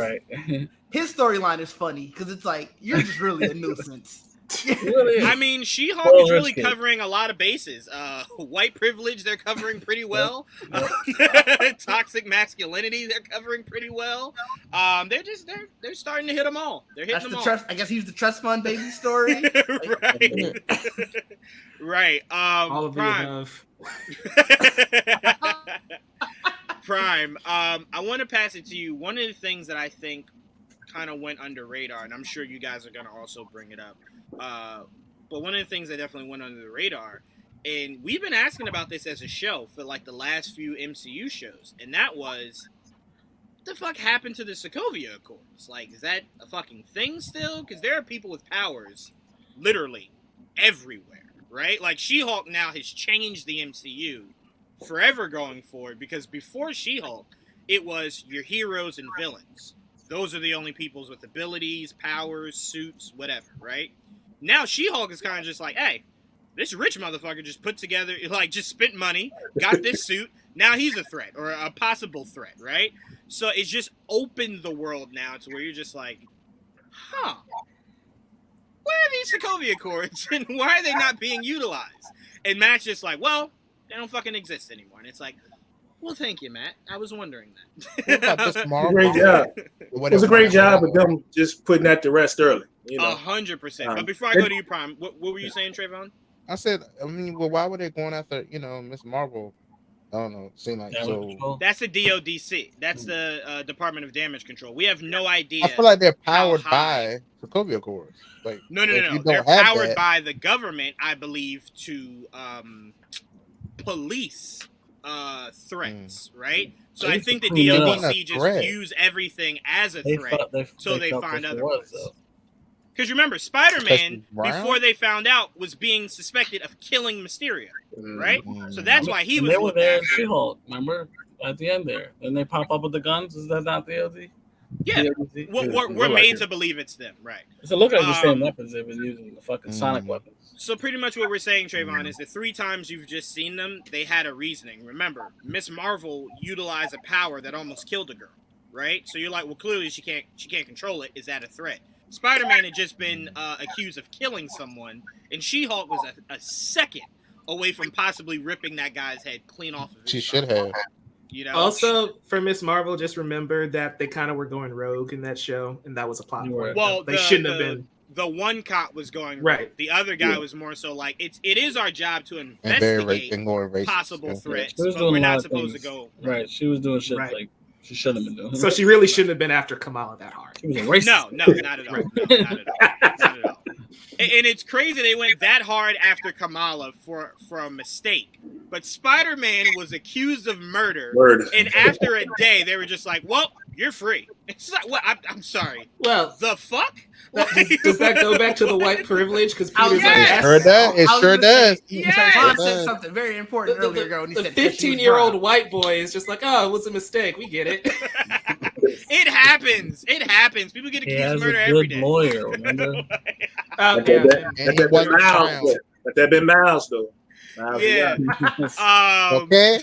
his storyline is funny because it's like, you're just really a nuisance. I mean, She-Hulk is really covering a lot of bases. White privilege, they're covering pretty well. Toxic masculinity, they're covering pretty well. They're starting to hit them all. They're hitting them all. Trust, I guess he's the trust fund baby story. Right. Right. All of the above. Prime. I want to pass it to you. One of the things that I think kind of went under radar, and I'm sure you guys are going to also bring it up. But one of the things that definitely went under the radar, and we've been asking about this as a show for like the last few MCU shows, and that was, what the fuck happened to the Sokovia Accords? Like, is that a fucking thing still? Because there are people with powers literally everywhere, right? Like, She-Hulk now has changed the MCU forever going forward, because before She-Hulk, it was your heroes and villains. Those are the only peoples with abilities, powers, suits, whatever, right? Now She-Hulk is kind of just like, hey, this rich motherfucker just put together, like, just spent money, got this suit, now he's a threat, or a possible threat, right? So it's just opened the world now to where you're just like, huh, where are these Sokovia Accords, and why are they not being utilized? And Matt's just like, well, they don't fucking exist anymore. And it's like, well, thank you, Matt. I was wondering that. Great job. It was a great job of them just putting that to rest early. 100%. But before I go to you, Prime, what were you saying, Trayvon? I said, I mean, well, why were they going after, Miss Marvel? I don't know. It seemed like so. That's the DODC. That's the Department of Damage Control. We have no idea. I feel like they're powered by Sokovia Accords. Like, no. They're powered by the government, I believe, to police threats, right? So I think the DODC just views everything as a threat until they find otherwise. Because remember, Spider-Man, before they found out, was being suspected of killing Mysterio, right? So that's why he was. They were there in She-Hulk, remember? At the end there. And they pop up with the guns. Is that not the OD? Yeah. We're made to believe it's them, right? So look at the same weapons they've been using, the fucking sonic weapons. So pretty much what we're saying, Trayvon, is the 3 times you've just seen them, they had a reasoning. Remember, Miss Marvel utilized a power that almost killed a girl, right? So you're like, well, clearly she can't control it. Is that a threat? Spider-Man had just been accused of killing someone, and She-Hulk was a second away from possibly ripping that guy's head clean off of his She should have. Also, for Miss Marvel, just remember that they kind of were going rogue in that show, and that was a plot point. Well, they shouldn't have been. the one cop was going Right. rogue. The other guy was more so like it is our job to investigate possible threats, but we're not supposed to go. Right. She was doing shit like she shouldn't have been doing. So she really shouldn't have been after Kamala that hard. She was a racist. No, not at all. No, not at all. Not at all. And it's crazy they went that hard after Kamala for a mistake. But Spider-Man was accused of murder. And after a day, they were just like, well, you're free. It's like, what? I'm sorry. Well, the fuck? Does that go back to the white privilege? Because Peter's it sure does. Ron said something very important earlier ago. The 15-year-old white boy is just like, oh, it was a mistake. We get it. It happens. It happens. People get accused of murder every day. Lawyer, remember? Let that be Miles, though. Yeah. Okay.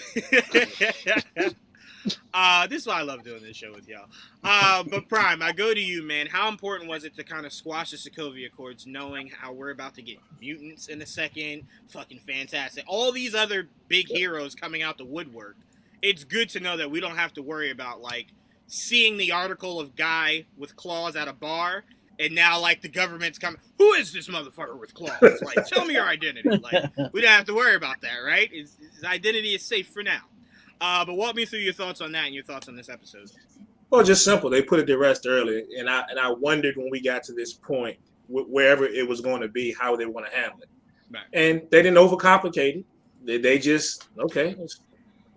This is why I love doing this show with y'all. But Prime, I go to you, man. How important was it to kind of squash the Sokovia Accords, knowing how we're about to get mutants in a second? Fucking fantastic. All these other big heroes coming out the woodwork. It's good to know that we don't have to worry about like seeing the article of guy with claws at a bar. And now, like, the government's coming, who is this motherfucker with claws? Like, tell me your identity. Like, we don't have to worry about that, right? His identity is safe for now. But walk me through your thoughts on that and your thoughts on this episode. Well, just simple. They put it to rest early, and I wondered when we got to this point, wherever it was going to be, how they were going to handle it. Right. And they didn't overcomplicate it. They just, okay,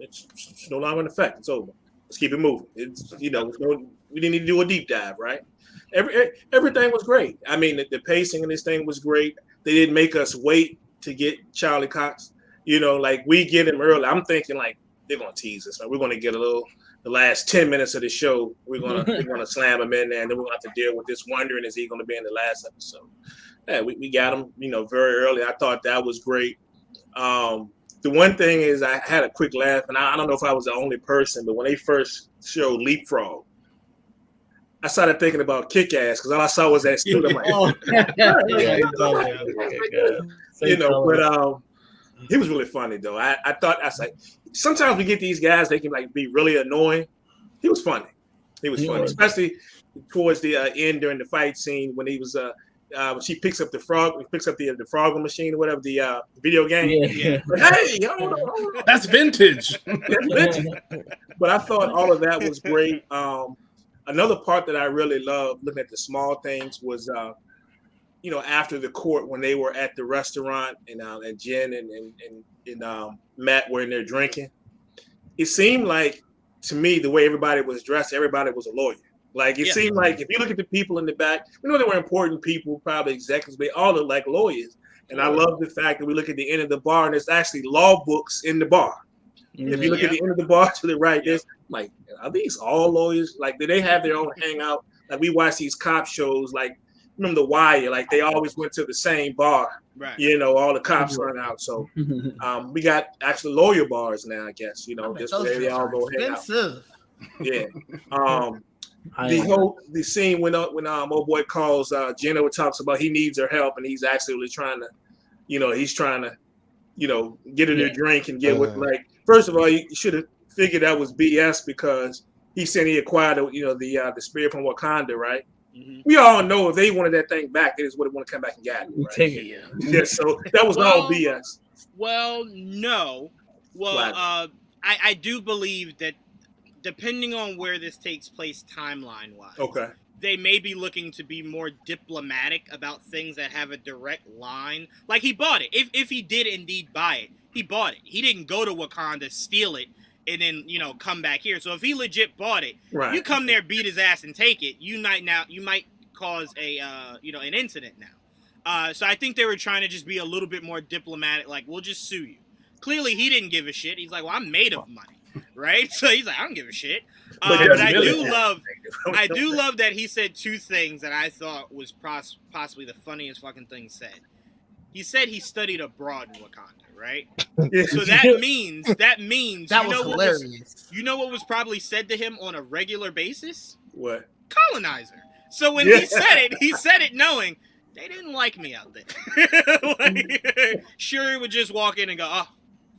it's no longer in effect. It's over. Let's keep it moving. It's, we didn't need to do a deep dive, right? Everything was great. I mean, the pacing in this thing was great. They didn't make us wait to get Charlie Cox. Like we get him early. I'm thinking like they're gonna tease us. Like, we're gonna get the last 10 minutes of the show. We're gonna slam him in there, and then we're gonna have to deal with this wondering, is he gonna be in the last episode? Yeah, we got him, very early. I thought that was great. The one thing is I had a quick laugh, and I don't know if I was the only person, but when they first showed Leapfrog, I started thinking about Kick-Ass because all I saw was that student. I'm like, but he was really funny though. I thought I was like, sometimes we get these guys, they can like be really annoying. He was funny. Especially towards the end during the fight scene when he was when she picks up the Frogger machine or whatever, the video game. Yeah. But, hey, that's vintage. That's vintage. But I thought all of that was great. Another part that I really loved, looking at the small things, was after the court when they were at the restaurant and Jen and Matt were in there drinking. It seemed like, to me, the way everybody was dressed, everybody was a lawyer. Like it seemed like if you look at the people in the back, we know they were important people, probably executives, but all look like lawyers. And I love the fact that we look at the end of the bar and there's actually law books in the bar. If you look at the end of the bar to the right, there's like, are these all lawyers? Like, do they have their own hangout? Like, we watch these cop shows, like, remember The Wire? Like, they always went to the same bar. Right. All the cops run out. So, we got actually lawyer bars now, I guess. Just where they all go hang out. Yeah. The scene when old boy calls Jenna, talks about he needs her help, and he's actually trying to, get her to drink and get with like. First of all, you should have figured that was BS because he said he acquired, the spirit from Wakanda, right? Mm-hmm. We all know if they wanted that thing back, they just would have want to come back and get it. Right? Take it. Yeah. So that was all BS. Well, no. Well, I do believe that depending on where this takes place timeline-wise, they may be looking to be more diplomatic about things that have a direct line. Like, he bought it. If he did indeed buy it, he bought it. He didn't go to Wakanda, steal it, and then, come back here. So if he legit bought it, you come there, beat his ass, and take it, you might cause a, an incident now. So I think they were trying to just be a little bit more diplomatic, like, we'll just sue you. Clearly, he didn't give a shit. He's like, well, I'm made of money, right? So he's like, I don't give a shit. But I do love that he said two things that I thought was possibly the funniest fucking thing said. He said he studied abroad in Wakanda, right? So that means that was hilarious. You know what was probably said to him on a regular basis? What? Colonizer. So when he said it knowing they didn't like me out there. Shuri would just walk in and go, oh,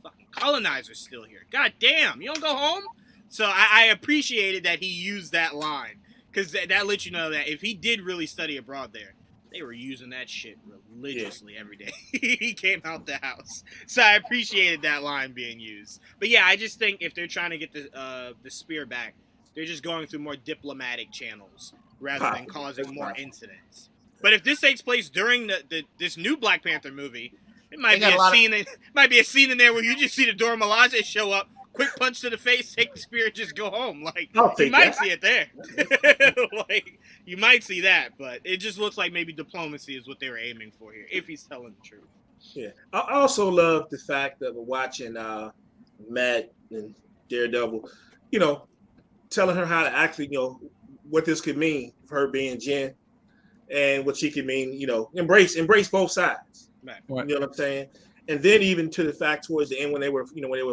fucking colonizer's still here. God damn, you don't go home? So I appreciated that he used that line because that lets you know that if he did really study abroad there, they were using that shit religiously every day he came out the house. So I appreciated that line being used. But yeah, I just think if they're trying to get the spear back, they're just going through more diplomatic channels rather than causing more incidents. But if this takes place during this new Black Panther movie, it might be a scene in there where you just see the Dora Milaje show up, quick punch to the face, take the spear, and just go home. Like, you might see it there. Like, you might see that, but it just looks like maybe diplomacy is what they were aiming for here, if he's telling the truth. Yeah. I also love the fact that we're watching Matt and Daredevil, telling her how to actually, what this could mean for her being Jen and what she could mean, embrace both sides. Right. You know what I'm saying? And then even to the fact towards the end when they were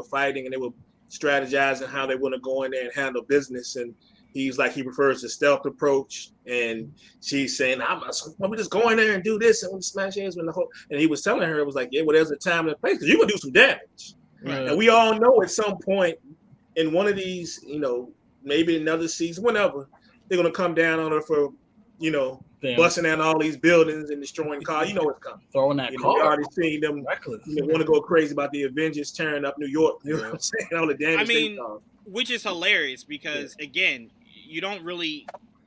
fighting and they were strategizing how they want to go in there and handle business, and he prefers the stealth approach, and she's saying, "Let me just go in there and do this and smash heads with the whole." And he was telling her, it was like, "Yeah, well, there's a time and a place because you're gonna do some damage." Right. And we all know at some point in one of these, maybe another season, whenever they're gonna come down on her for, busting down all these buildings and destroying cars. You know what's coming. Throwing that car. We already seen them want to go crazy about the Avengers tearing up New York. You know what I'm saying? All the damage which is hilarious because, again, you don't really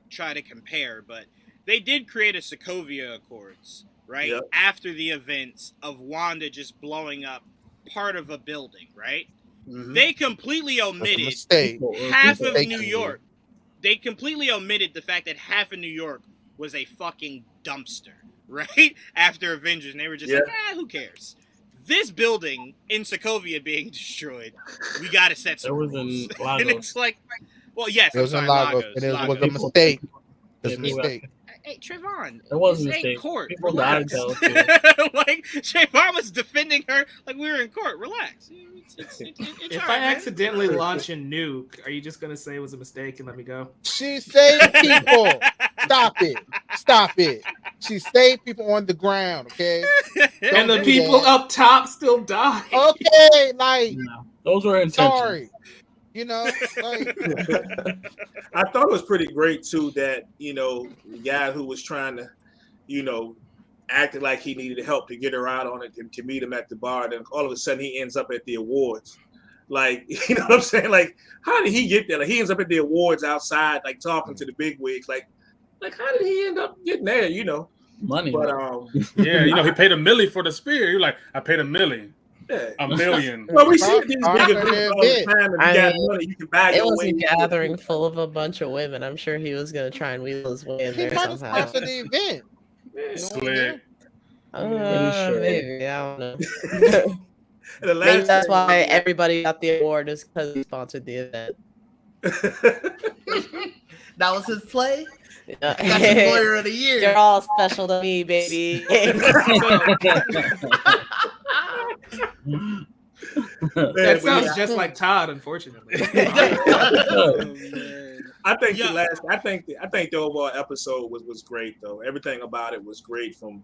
try to compare, but they did create a Sokovia Accords, right? Yep. After the events of Wanda just blowing up part of a building, right? Mm-hmm. They completely omitted half of New York. They completely omitted the fact that half of New York was a fucking dumpster, right? After Avengers, and they were just like, who cares? This building in Sokovia being destroyed, we got to set some rules. And it's like, well, yes, it was in Lagos, and it was a mistake. It was a mistake. Hey, Trayvon, it wasn't this ain't court. People relax. died, like, Trayvon was defending her like we were in court. Relax. It's if I accidentally launch a nuke, are you just going to say it was a mistake and let me go? She saved people. Stop it. She saved people on the ground, okay? And the people up top still died. Okay, those were intentions. Sorry. I thought it was pretty great too that the guy who was trying to acted like he needed help to get her out on it to meet him at the bar, then all of a sudden he ends up at the awards. Like, you know what I'm saying? Like, how did he get there? Like, he ends up at the awards outside, like talking to the big wigs. Like how did he end up getting there? Money. But he paid $1 million for the spear. You're like, I paid $1 million. Yeah. $1 million. Well, we see these bigger people all the time. If you got money, you can buy your way. It was a gathering full of a bunch of women. I'm sure he was going to try and wheel his way in there somehow. He might have sponsored the event. Slick. Maybe, I don't know. Maybe that's why everybody got the award is because he sponsored the event. That was his play. Got the lawyer of the year. You're all special to me, baby. That sounds just like Todd, unfortunately. I think the overall episode was great though. Everything about it was great from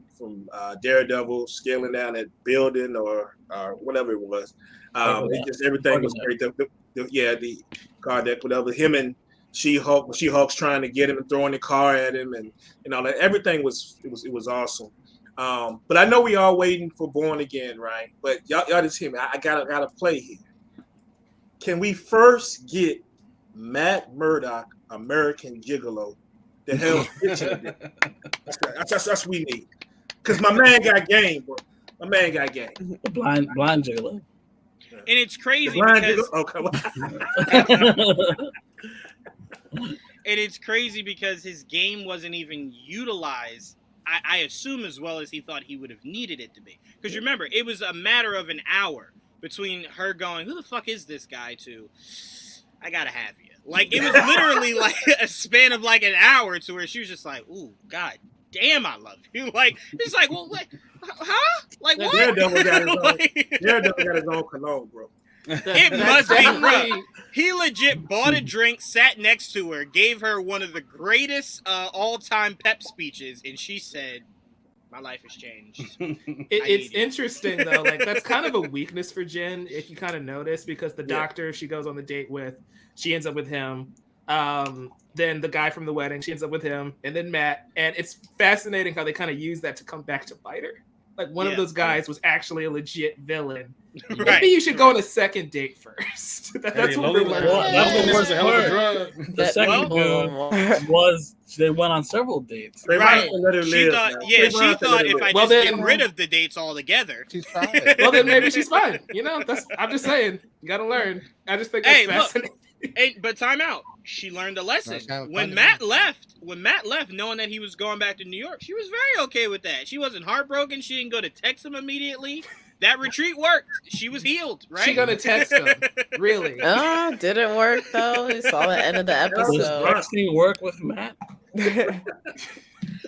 Daredevil scaling down that building or whatever it was. Everything was great. The car deck, whatever. Him and She-Hulk's trying to get him and throwing the car at him and all that. Everything was awesome. But I know we all waiting for Born Again, right? But y'all just hear me. I gotta play here. Can we first get Matt Murdock, American Gigolo? The hell, that's what we need. Because my man got game, bro. My man got game. Blind Gigolo. And it's crazy because and it's crazy because his game wasn't even utilized, I assume, as well as he thought he would have needed it to be. Because remember, it was a matter of an hour between her going, who the fuck is this guy, to, I gotta have you. Like, it was literally like a span of like an hour to where she was just like, ooh, god damn, I love you. Like, it's like, well, what? Huh? Like, what? Daredevil got his own cologne, bro. It must be, bro. He legit bought a drink, sat next to her, gave her one of the greatest all-time pep speeches, and she said, my life has changed. It's interesting, though. Like, that's kind of a weakness for Jen, if you kind of notice, because the doctor she goes on the date with, she ends up with him. Then the guy from the wedding, she ends up with him, and then Matt. And it's fascinating how they kind of use that to come back to bite her. Like one of those guys was actually a legit villain. Right. Maybe you should go on a second date first. That's what we learned. The second one was they went on several dates. Right. She thought if I just get rid of the dates altogether, she's fine. Well, then maybe she's fine. You know, I'm just saying. You gotta learn. I just think that's fascinating. But time out. She learned a lesson. When Matt left, knowing that he was going back to New York, she was very okay with that. She wasn't heartbroken. She didn't go to text him immediately. That retreat worked. She was healed, right? She gonna text him. Really? Didn't work though. We saw the end of the episode. Does texting work with Matt?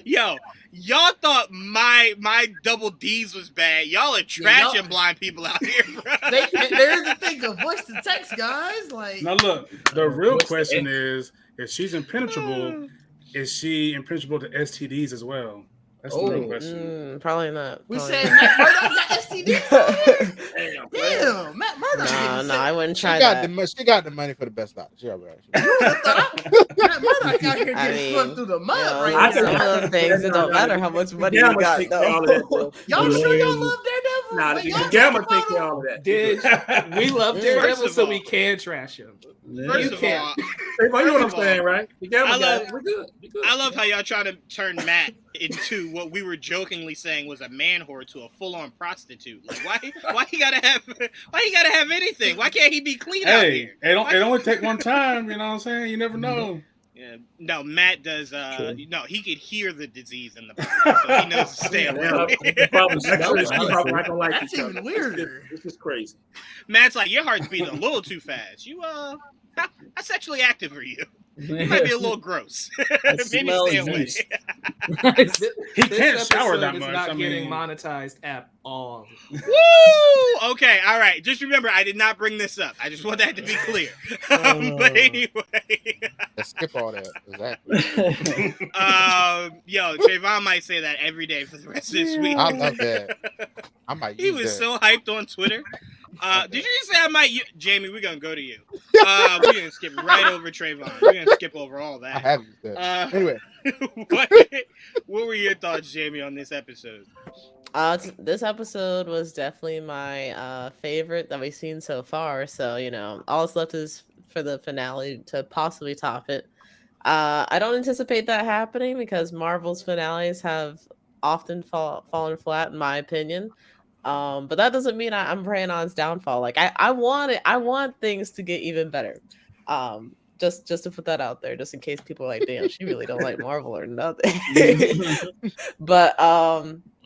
Yo, y'all thought my double D's was bad. Y'all are trashing blind people out here, bro. There's a thing of voice to text, guys. Like, now look, the real question is, if she's impenetrable, is she impenetrable to STDs as well? That's the real question. Probably not. We said Matt Murdock got STDs. Damn, Matt Murdock. No, I wouldn't try that. She got the money for the best doctor. She already. Matt Murdock out here getting swept through the mud. Right some of the things, it don't matter how much money you got. Y'all sure y'all love Daredevil? Nah, the Gamma take care of all of that. We love Daredevil, so we can trash him. First of all, you know what I'm saying, right? We're good. I love how y'all try to turn Matt into what we were jokingly saying was a man whore to a full-on prostitute. Like, why he gotta have anything? Why can't he be clean out here? It only take one time. You know what I'm saying? You never know. Yeah, no, Matt does. No, he could hear the disease in the body, so he knows to stay away. That's even weirder. This is crazy. Matt's like, your heart's beating a little too fast. You how sexually active are you? You might be a little gross. Maybe stay away. He can't shower that much. Not getting monetized at all. Woo! Okay, all right. Just remember, I did not bring this up. I just want that to be clear. But anyway, let's skip all that. Exactly. Yo, Trayvon might say that every day for the rest of this week. I love that. I might. He was so hyped on Twitter. Did you just say I might? Jamie, we're gonna go to you. We're gonna skip right over Trayvon. We're gonna skip over all that. I have used that. Anyway, what were your thoughts, Jamie, on this episode? This episode was definitely my favorite that we've seen so far. So all that's left is for the finale to possibly top it. I don't anticipate that happening because Marvel's finales have often fallen flat, in my opinion. But that doesn't mean I'm praying on its downfall. Like I want things to get even better. Just to put that out there, just in case people are like, damn, she really don't like Marvel or nothing. But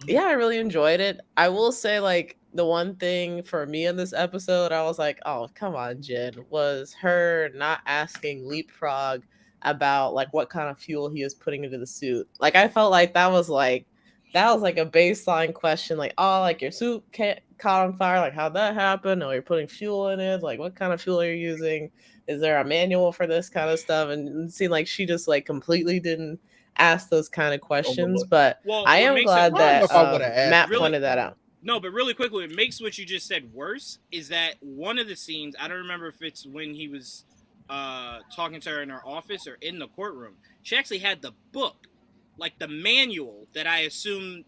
yeah, I really enjoyed it. I will say, like, the one thing for me in this episode, I was like, oh, come on, Jen, was her not asking Leapfrog about like what kind of fuel he was putting into the suit. Like, I felt like that was like a baseline question, like, oh, like your suit caught on fire, like how'd that happen? Or you're putting fuel in it, like what kind of fuel are you using? Is there a manual for this kind of stuff? And it seemed like she just like completely didn't ask those kind of questions. But I am glad that Matt pointed that out. No, but really quickly, what makes what you just said worse is that one of the scenes, I don't remember if it's when he was talking to her in her office or in the courtroom, she actually had the book, like the manual that I assume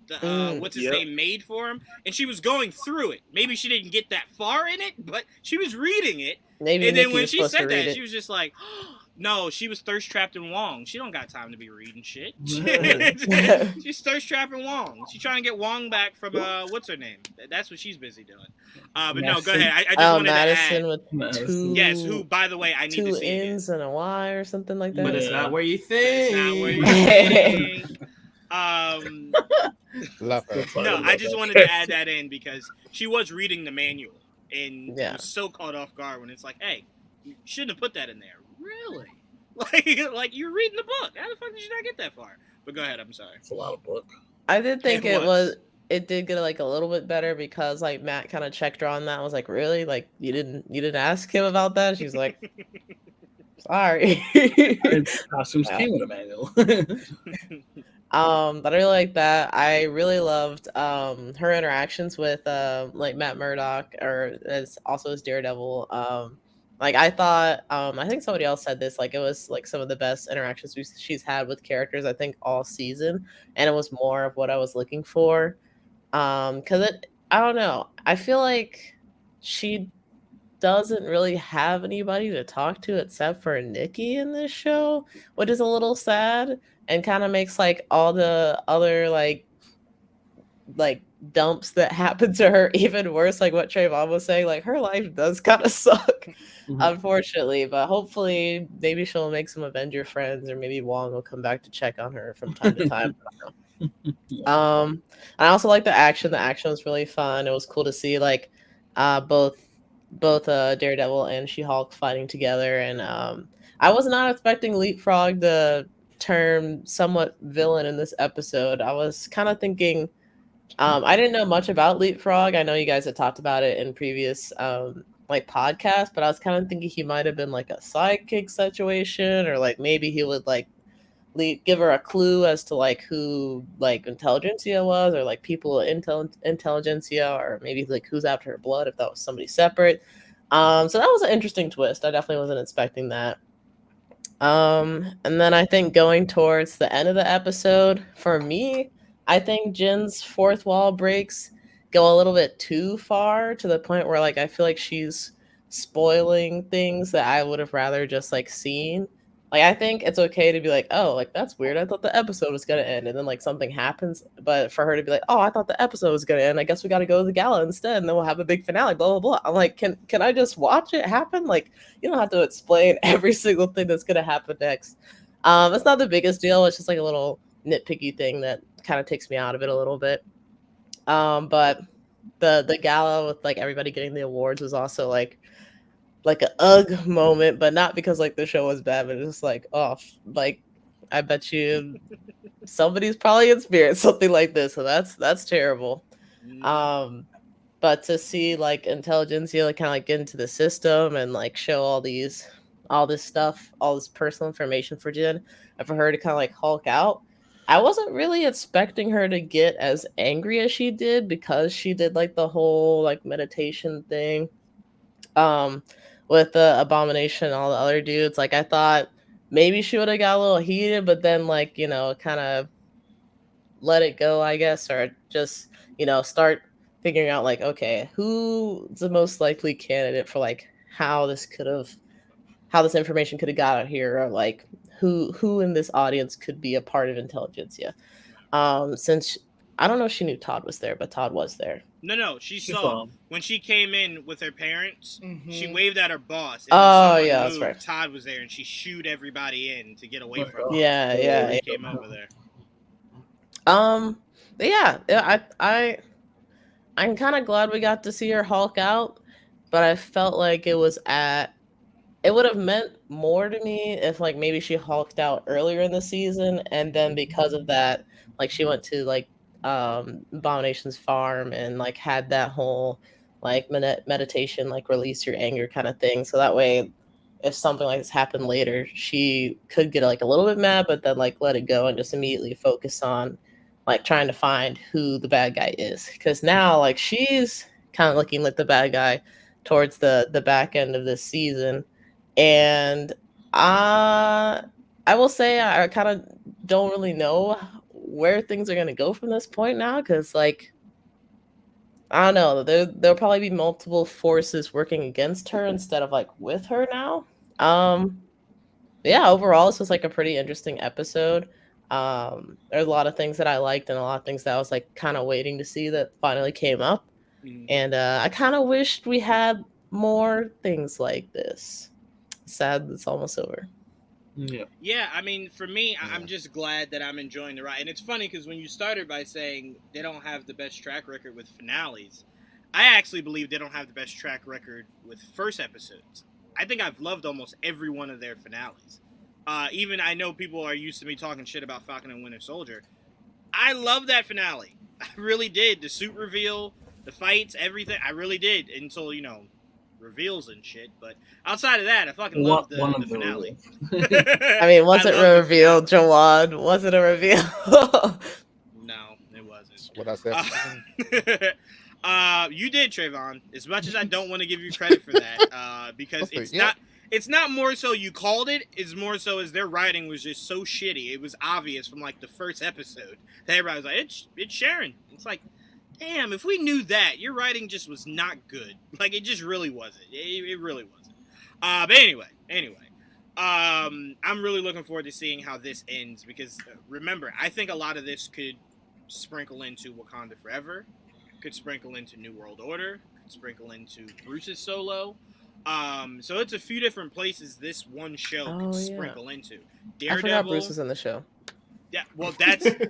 what's his name made for him, and she was going through it. Maybe she didn't get that far in it, but she was reading it. Maybe and then when she said that, she was just like, oh, no, she was thirst trapped in Wong. She don't got time to be reading shit. She's thirst trapped in Wong. She's trying to get Wong back from what's her name? That's what she's busy doing. But no, go ahead. I just wanted Madison to add. With two, yes, who, by the way, I need to see 2 N's and a Y or something like that. But it's not where you think. No, I just wanted to add that in because she was reading the manual and was so caught off guard when it's like, hey, you shouldn't have put that in there. Really? Like you're reading the book. How the fuck did you not get that far? But go ahead. I'm sorry. It's a lot of book. I did think it did get like a little bit better because like Matt kind of checked her on that. I was like, really? Like you didn't ask him about that? She was like, sorry. Costumes came with a manual. But I really like that. I really loved her interactions with like Matt Murdock, or as Daredevil. Like I thought, I think somebody else said this, like it was like some of the best interactions she's had with characters, I think all season, and it was more of what I was looking for. Because I don't know, I feel like she doesn't really have anybody to talk to except for Nikki in this show, which is a little sad and kind of makes like all the other like dumps that happen to her even worse. Like what Trayvon was saying, like her life does kind of suck, unfortunately. But hopefully, maybe she'll make some Avenger friends, or maybe Wong will come back to check on her from time to time. I also like the action. The action was really fun. It was cool to see like both Daredevil and She-Hulk fighting together. And I was not expecting Leapfrog to turn somewhat villain in this episode. I was kind of thinking. I didn't know much about Leapfrog. I know you guys had talked about it in previous like podcasts, but I was kind of thinking he might have been like a sidekick situation, or like maybe he would like give her a clue as to like who like Intelligentsia was, or like people Intelligentsia, or maybe like who's after her blood if that was somebody separate. So that was an interesting twist. I definitely wasn't expecting that. And then I think going towards the end of the episode, for me, I think Jin's fourth wall breaks go a little bit too far, to the point where like I feel like she's spoiling things that I would have rather just like seen. Like I think it's okay to be like, oh, like that's weird. I thought the episode was gonna end, and then like something happens. But for her to be like, oh, I thought the episode was gonna end. I guess we got to go to the gala instead, and then we'll have a big finale. Blah blah blah. I'm like, can I just watch it happen? Like you don't have to explain every single thing that's gonna happen next. It's not the biggest deal. It's just like a little nitpicky thing that kind of takes me out of it a little bit. But the gala with like everybody getting the awards was also like an ugh moment, but not because like the show was bad, but it's just like, oh, like I bet you somebody's probably experienced something like this, so that's terrible. But to see like Intelligentsia like kind of like get into the system and like show all this stuff, all this personal information for Jin, and for her to kind of like Hulk out, I wasn't really expecting her to get as angry as she did, because she did like the whole like meditation thing with the Abomination and all the other dudes. Like I thought maybe she would have got a little heated, but then like, you know, kind of let it go, I guess, or just, you know, start figuring out like, okay, who's the most likely candidate for like how this information could have got out here, or like who in this audience could be a part of Intelligentsia. Since I don't know if she knew Todd was there, but Todd was there. No, she saw when she came in with her parents. She waved at her boss. And yeah, that's right. Todd was there, and she shooed everybody in to get away from him. Yeah. He came over there. I'm kind of glad we got to see her Hulk out, but I felt like it would have meant more to me if like maybe she Hulked out earlier in the season, and then because of that, like she went to like Abomination's farm and like had that whole like meditation, like release your anger kind of thing. So that way, if something like this happened later, she could get like a little bit mad, but then like let it go and just immediately focus on like trying to find who the bad guy is. Because now like she's kind of looking like the bad guy towards the back end of this season. And I will say I kind of don't really know where things are going to go from this point now, because like I don't know, there'll probably be multiple forces working against her instead of like with her now. Yeah, overall this was like a pretty interesting episode. There's a lot of things that I liked and a lot of things that I was like kind of waiting to see that finally came up. And I kind of wished we had more things like this. Sad it's almost over. Yeah, I mean, for me, I'm just glad that I'm enjoying the ride. And it's funny because when you started by saying they don't have the best track record with finales, I actually believe they don't have the best track record with first episodes. I think I've loved almost every one of their finales. Even I know people are used to me talking shit about Falcon and Winter Soldier. I love that finale. I really did. The suit reveal, the fights, everything. I really did until, you know, reveals and shit. But outside of that, I fucking love the finale. I mean, was it revealed, Jawad? Was it a reveal? No, it wasn't. What I said. You did, Trayvon. As much as I don't want to give you credit for that, because it's not more so you called it. It's more so as their writing was just so shitty. It was obvious from like the first episode that everybody was like, it's Sharon. It's like, damn, if we knew that, your writing just was not good. Like it just really wasn't. It really wasn't. But anyway. I'm really looking forward to seeing how this ends because remember, I think a lot of this could sprinkle into Wakanda Forever, could sprinkle into New World Order, could sprinkle into Bruce's solo. So it's a few different places this one show could sprinkle into. Daredevil. I forgot Bruce was in the show. Yeah, well, that's the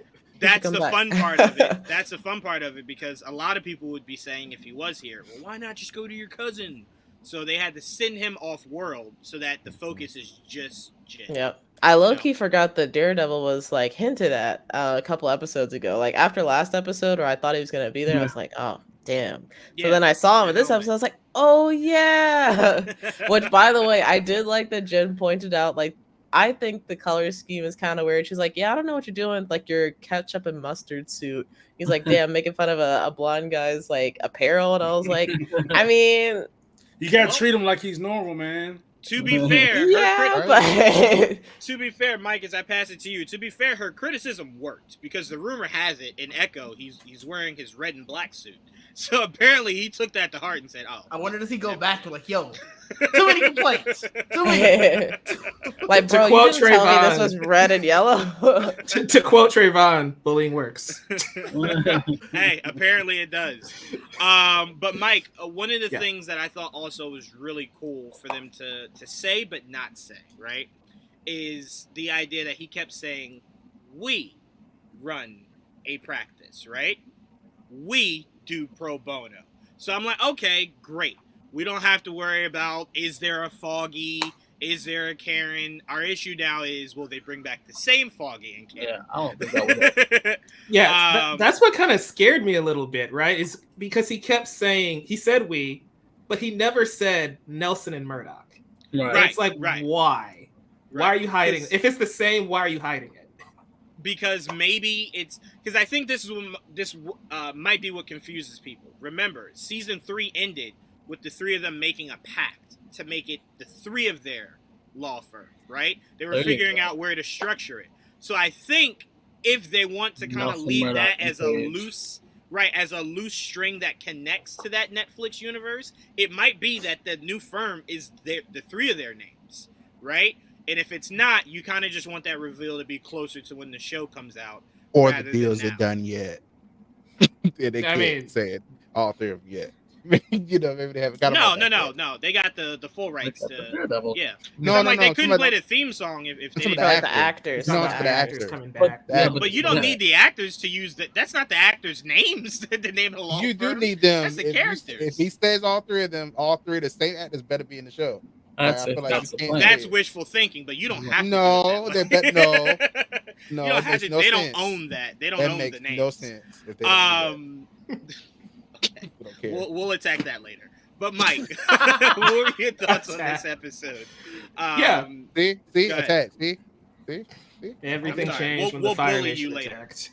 fun part of it. That's the fun part of it because a lot of people would be saying if he was here, well, why not just go to your cousin? So they had to send him off world so that the focus is just Jen. Yep. I low-key forgot that Daredevil was like hinted at a couple episodes ago. Like after last episode where I thought he was going to be there, I was like, oh, damn. Yeah, so then I saw him in this episode. I was like, oh, yeah. Which, by the way, I did like that Jen pointed out, like, I think the color scheme is kind of weird. She's like, yeah, I don't know what you're doing. Like your ketchup and mustard suit. He's like, damn, making fun of a blonde guy's like apparel. And I was like, I mean... You gotta treat him like he's normal, man. To be fair, to be fair, Mike, as I pass it to you, to be fair, her criticism worked because the rumor has it in Echo he's wearing his red and black suit. So apparently he took that to heart and said, "Oh." I wonder does he go back and like, "Yo, too many complaints, too many." Like, bro, you didn't tell me this was red and yellow. to quote Trayvon, bullying works. Hey, apparently it does. But Mike, one of the things that I thought also was really cool for them to say but not say, right, is the idea that he kept saying, "We run a practice, right? We do pro bono." So I'm like, okay, great. We don't have to worry about is there a Foggy, is there a Karen. Our issue now is will they bring back the same Foggy and Karen? Yeah, I don't think that would. Yeah, that's what kind of scared me a little bit, right? Is because he kept saying he said we, but he never said Nelson and Murdoch. Right. It's like why? Right. Why are you hiding? If it's the same, why are you hiding it? Because maybe it's because I think this might be what confuses people. Remember, season 3 ended with the three of them making a pact to make it the three of their law firm, right? They were figuring out where to structure it. So I think if they want to kind of leave that as a loose string that connects to that Netflix universe, it might be that the new firm is the three of their names, right? And if it's not, you kind of just want that reveal to be closer to when the show comes out. Or the deals are done yet. They can't say it, all three of them yet. You know, maybe they haven't got No. They got the full rights to. Yeah. No. They couldn't play the theme song if they didn't. The actors. No, it's for the actors coming back. But you don't need the actors to use that. That's not the actors' names. The name of the law You firm. do need them. That's the characters. If he says all three of them, all three of the same actors better be in the show. That's wishful thinking, but you don't have to. No. You don't have to. They don't own that. They don't own the names. No sense. If they okay. We'll attack that later. But Mike, what were your thoughts on this episode? See, attack. See. Everything changed when the Fire Nation attacked.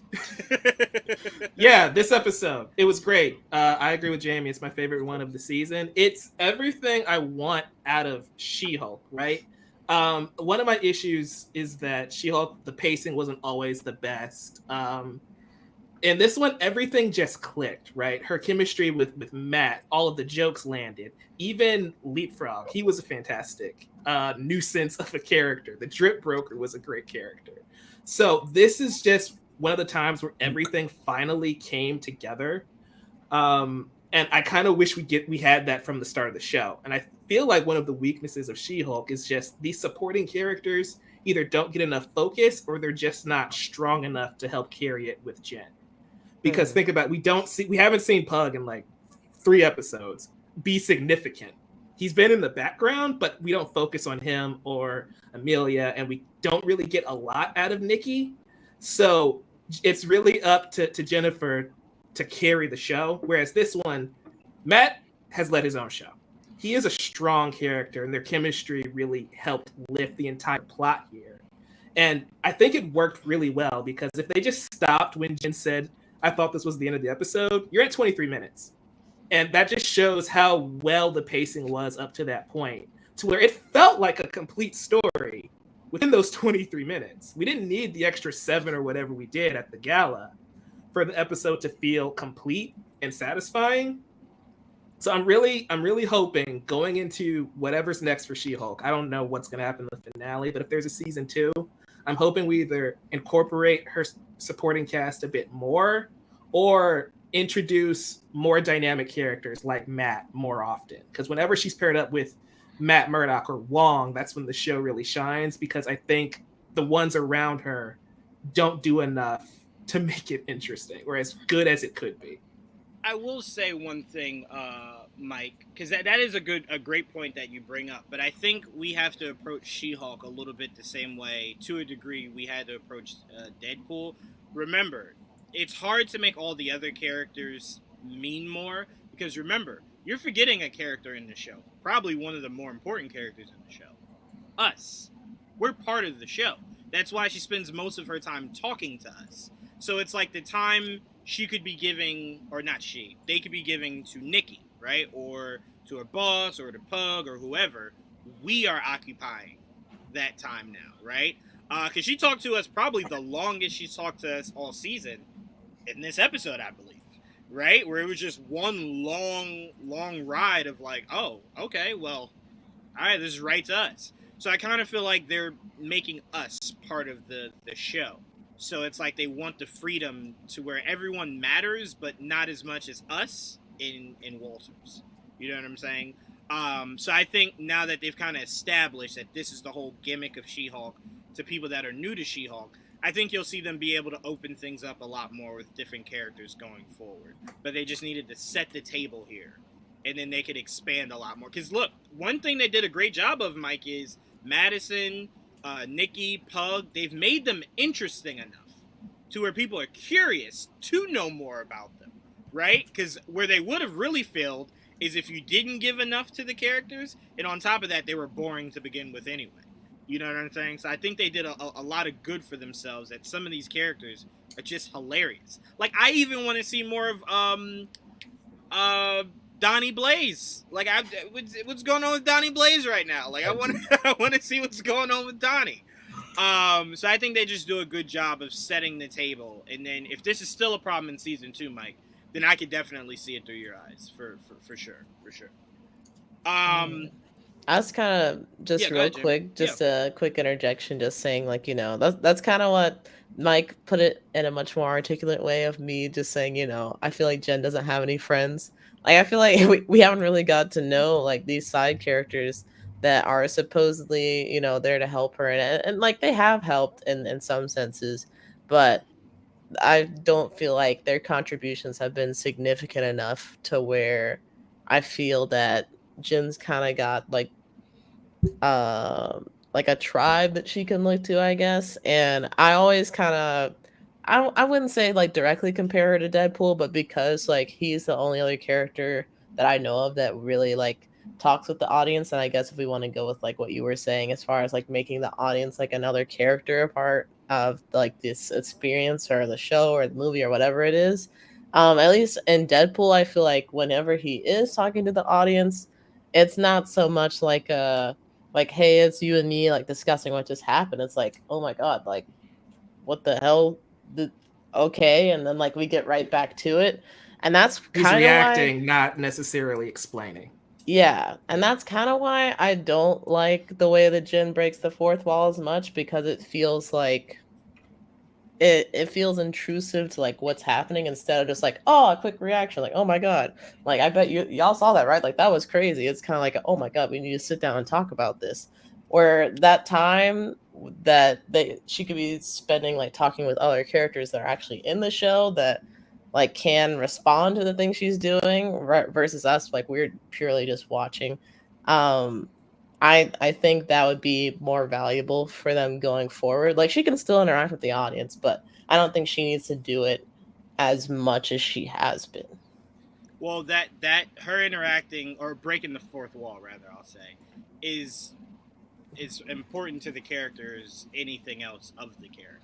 Yeah, this episode, it was great. I agree with Jamie. It's my favorite one of the season. It's everything I want out of She-Hulk, right? One of my issues is that She-Hulk, the pacing wasn't always the best. In this one, everything just clicked, right? Her chemistry with Matt, all of the jokes landed. Even Leapfrog, he was a fantastic nuisance of a character. The Drip Broker was a great character. So this is just one of the times where everything finally came together. And I kind of wish we had that from the start of the show. And I feel like one of the weaknesses of She-Hulk is just these supporting characters either don't get enough focus or they're just not strong enough to help carry it with Jen. Because think about it, we haven't seen Pug in like 3 episodes be significant. He's been in the background, but we don't focus on him or Amelia, and we don't really get a lot out of Nikki. So it's really up to Jennifer to carry the show. Whereas this one, Matt has led his own show. He is a strong character, and their chemistry really helped lift the entire plot here. And I think it worked really well because if they just stopped when Jen said, I thought this was the end of the episode, you're at 23 minutes. And that just shows how well the pacing was up to that point, to where it felt like a complete story within those 23 minutes. We didn't need the extra 7 or whatever we did at the gala for the episode to feel complete and satisfying. So I'm really hoping going into whatever's next for She-Hulk. I don't know what's going to happen in the finale, but if there's a season 2, I'm hoping we either incorporate her supporting cast a bit more or introduce more dynamic characters like Matt more often. Because whenever she's paired up with Matt Murdock or Wong, that's when the show really shines, because I think the ones around her don't do enough to make it interesting or as good as it could be. I will say one thing, Mike, because that is a great point that you bring up. But I think we have to approach She-Hulk a little bit the same way, to a degree, we had to approach Deadpool. Remember, it's hard to make all the other characters mean more, because remember, you're forgetting a character in the show. Probably one of the more important characters in the show. Us. We're part of the show. That's why she spends most of her time talking to us. So it's like the time she could be giving, or not she, they could be giving to Nikki, right? Or to her boss, or to Pug, or whoever. We are occupying that time now, right? Because she talked to us probably the longest she's talked to us all season in this episode, I believe, right? Where it was just one long ride of like, oh, okay, well, all right, this is right to us. So I kind of feel like they're making us part of the show. So it's like they want the freedom to where everyone matters, but not as much as us in Walters. You know what I'm saying? So I think now that they've kind of established that this is the whole gimmick of She-Hulk to people that are new to She-Hulk, I think you'll see them be able to open things up a lot more with different characters going forward. But they just needed to set the table here, and then they could expand a lot more. Because look, one thing they did a great job of, Mike, is Madison, Nikki, Pug, they've made them interesting enough to where people are curious to know more about them, right? Because where they would have really failed is if you didn't give enough to the characters, and on top of that, they were boring to begin with anyway. You know what I'm saying? So I think they did a lot of good for themselves, that some of these characters are just hilarious. Like, I even want to see more of Donnie Blaze. Like, what's going on with Donnie Blaze right now? Like, I want to see what's going on with Donnie. So I think they just do a good job of setting the table. And then if this is still a problem in season 2, Mike, then I could definitely see it through your eyes for sure. I was kind of just real quick, a quick interjection, just saying, like, you know, that's kind of what Mike put it in a much more articulate way of me just saying, you know, I feel like Jen doesn't have any friends. Like, I feel like we haven't really got to know, like, these side characters that are supposedly, you know, there to help her. And like, they have helped in some senses, but I don't feel like their contributions have been significant enough to where I feel that Jin's kind of got like a tribe that she can look to, I guess. And I always kind of, I wouldn't say like directly compare her to Deadpool, but because like he's the only other character that I know of that really like talks with the audience. And I guess if we want to go with like what you were saying as far as like making the audience like another character a part of like this experience or the show or the movie or whatever it is, at least in Deadpool, I feel like whenever he is talking to the audience, it's not so much like like, hey, it's you and me like discussing what just happened. It's like, oh my god, like what the hell? Okay, and then like we get right back to it, and that's kind of reacting, not necessarily explaining. Yeah, and that's kind of why I don't like the way that Jin breaks the fourth wall as much, because it feels like it feels intrusive to like what's happening instead of just like, oh, a quick reaction, like, oh my god, like I bet y'all saw that, right? Like that was crazy. It's kind of like, oh my god, we need to sit down and talk about this. Where that time that she could be spending like talking with other characters that are actually in the show that like can respond to the things she's doing, right, versus us, like we're purely just watching. I think that would be more valuable for them going forward. Like she can still interact with the audience, but I don't think she needs to do it as much as she has been. Well, that her interacting or breaking the fourth wall, rather, I'll say, is important to the character as anything else of the character.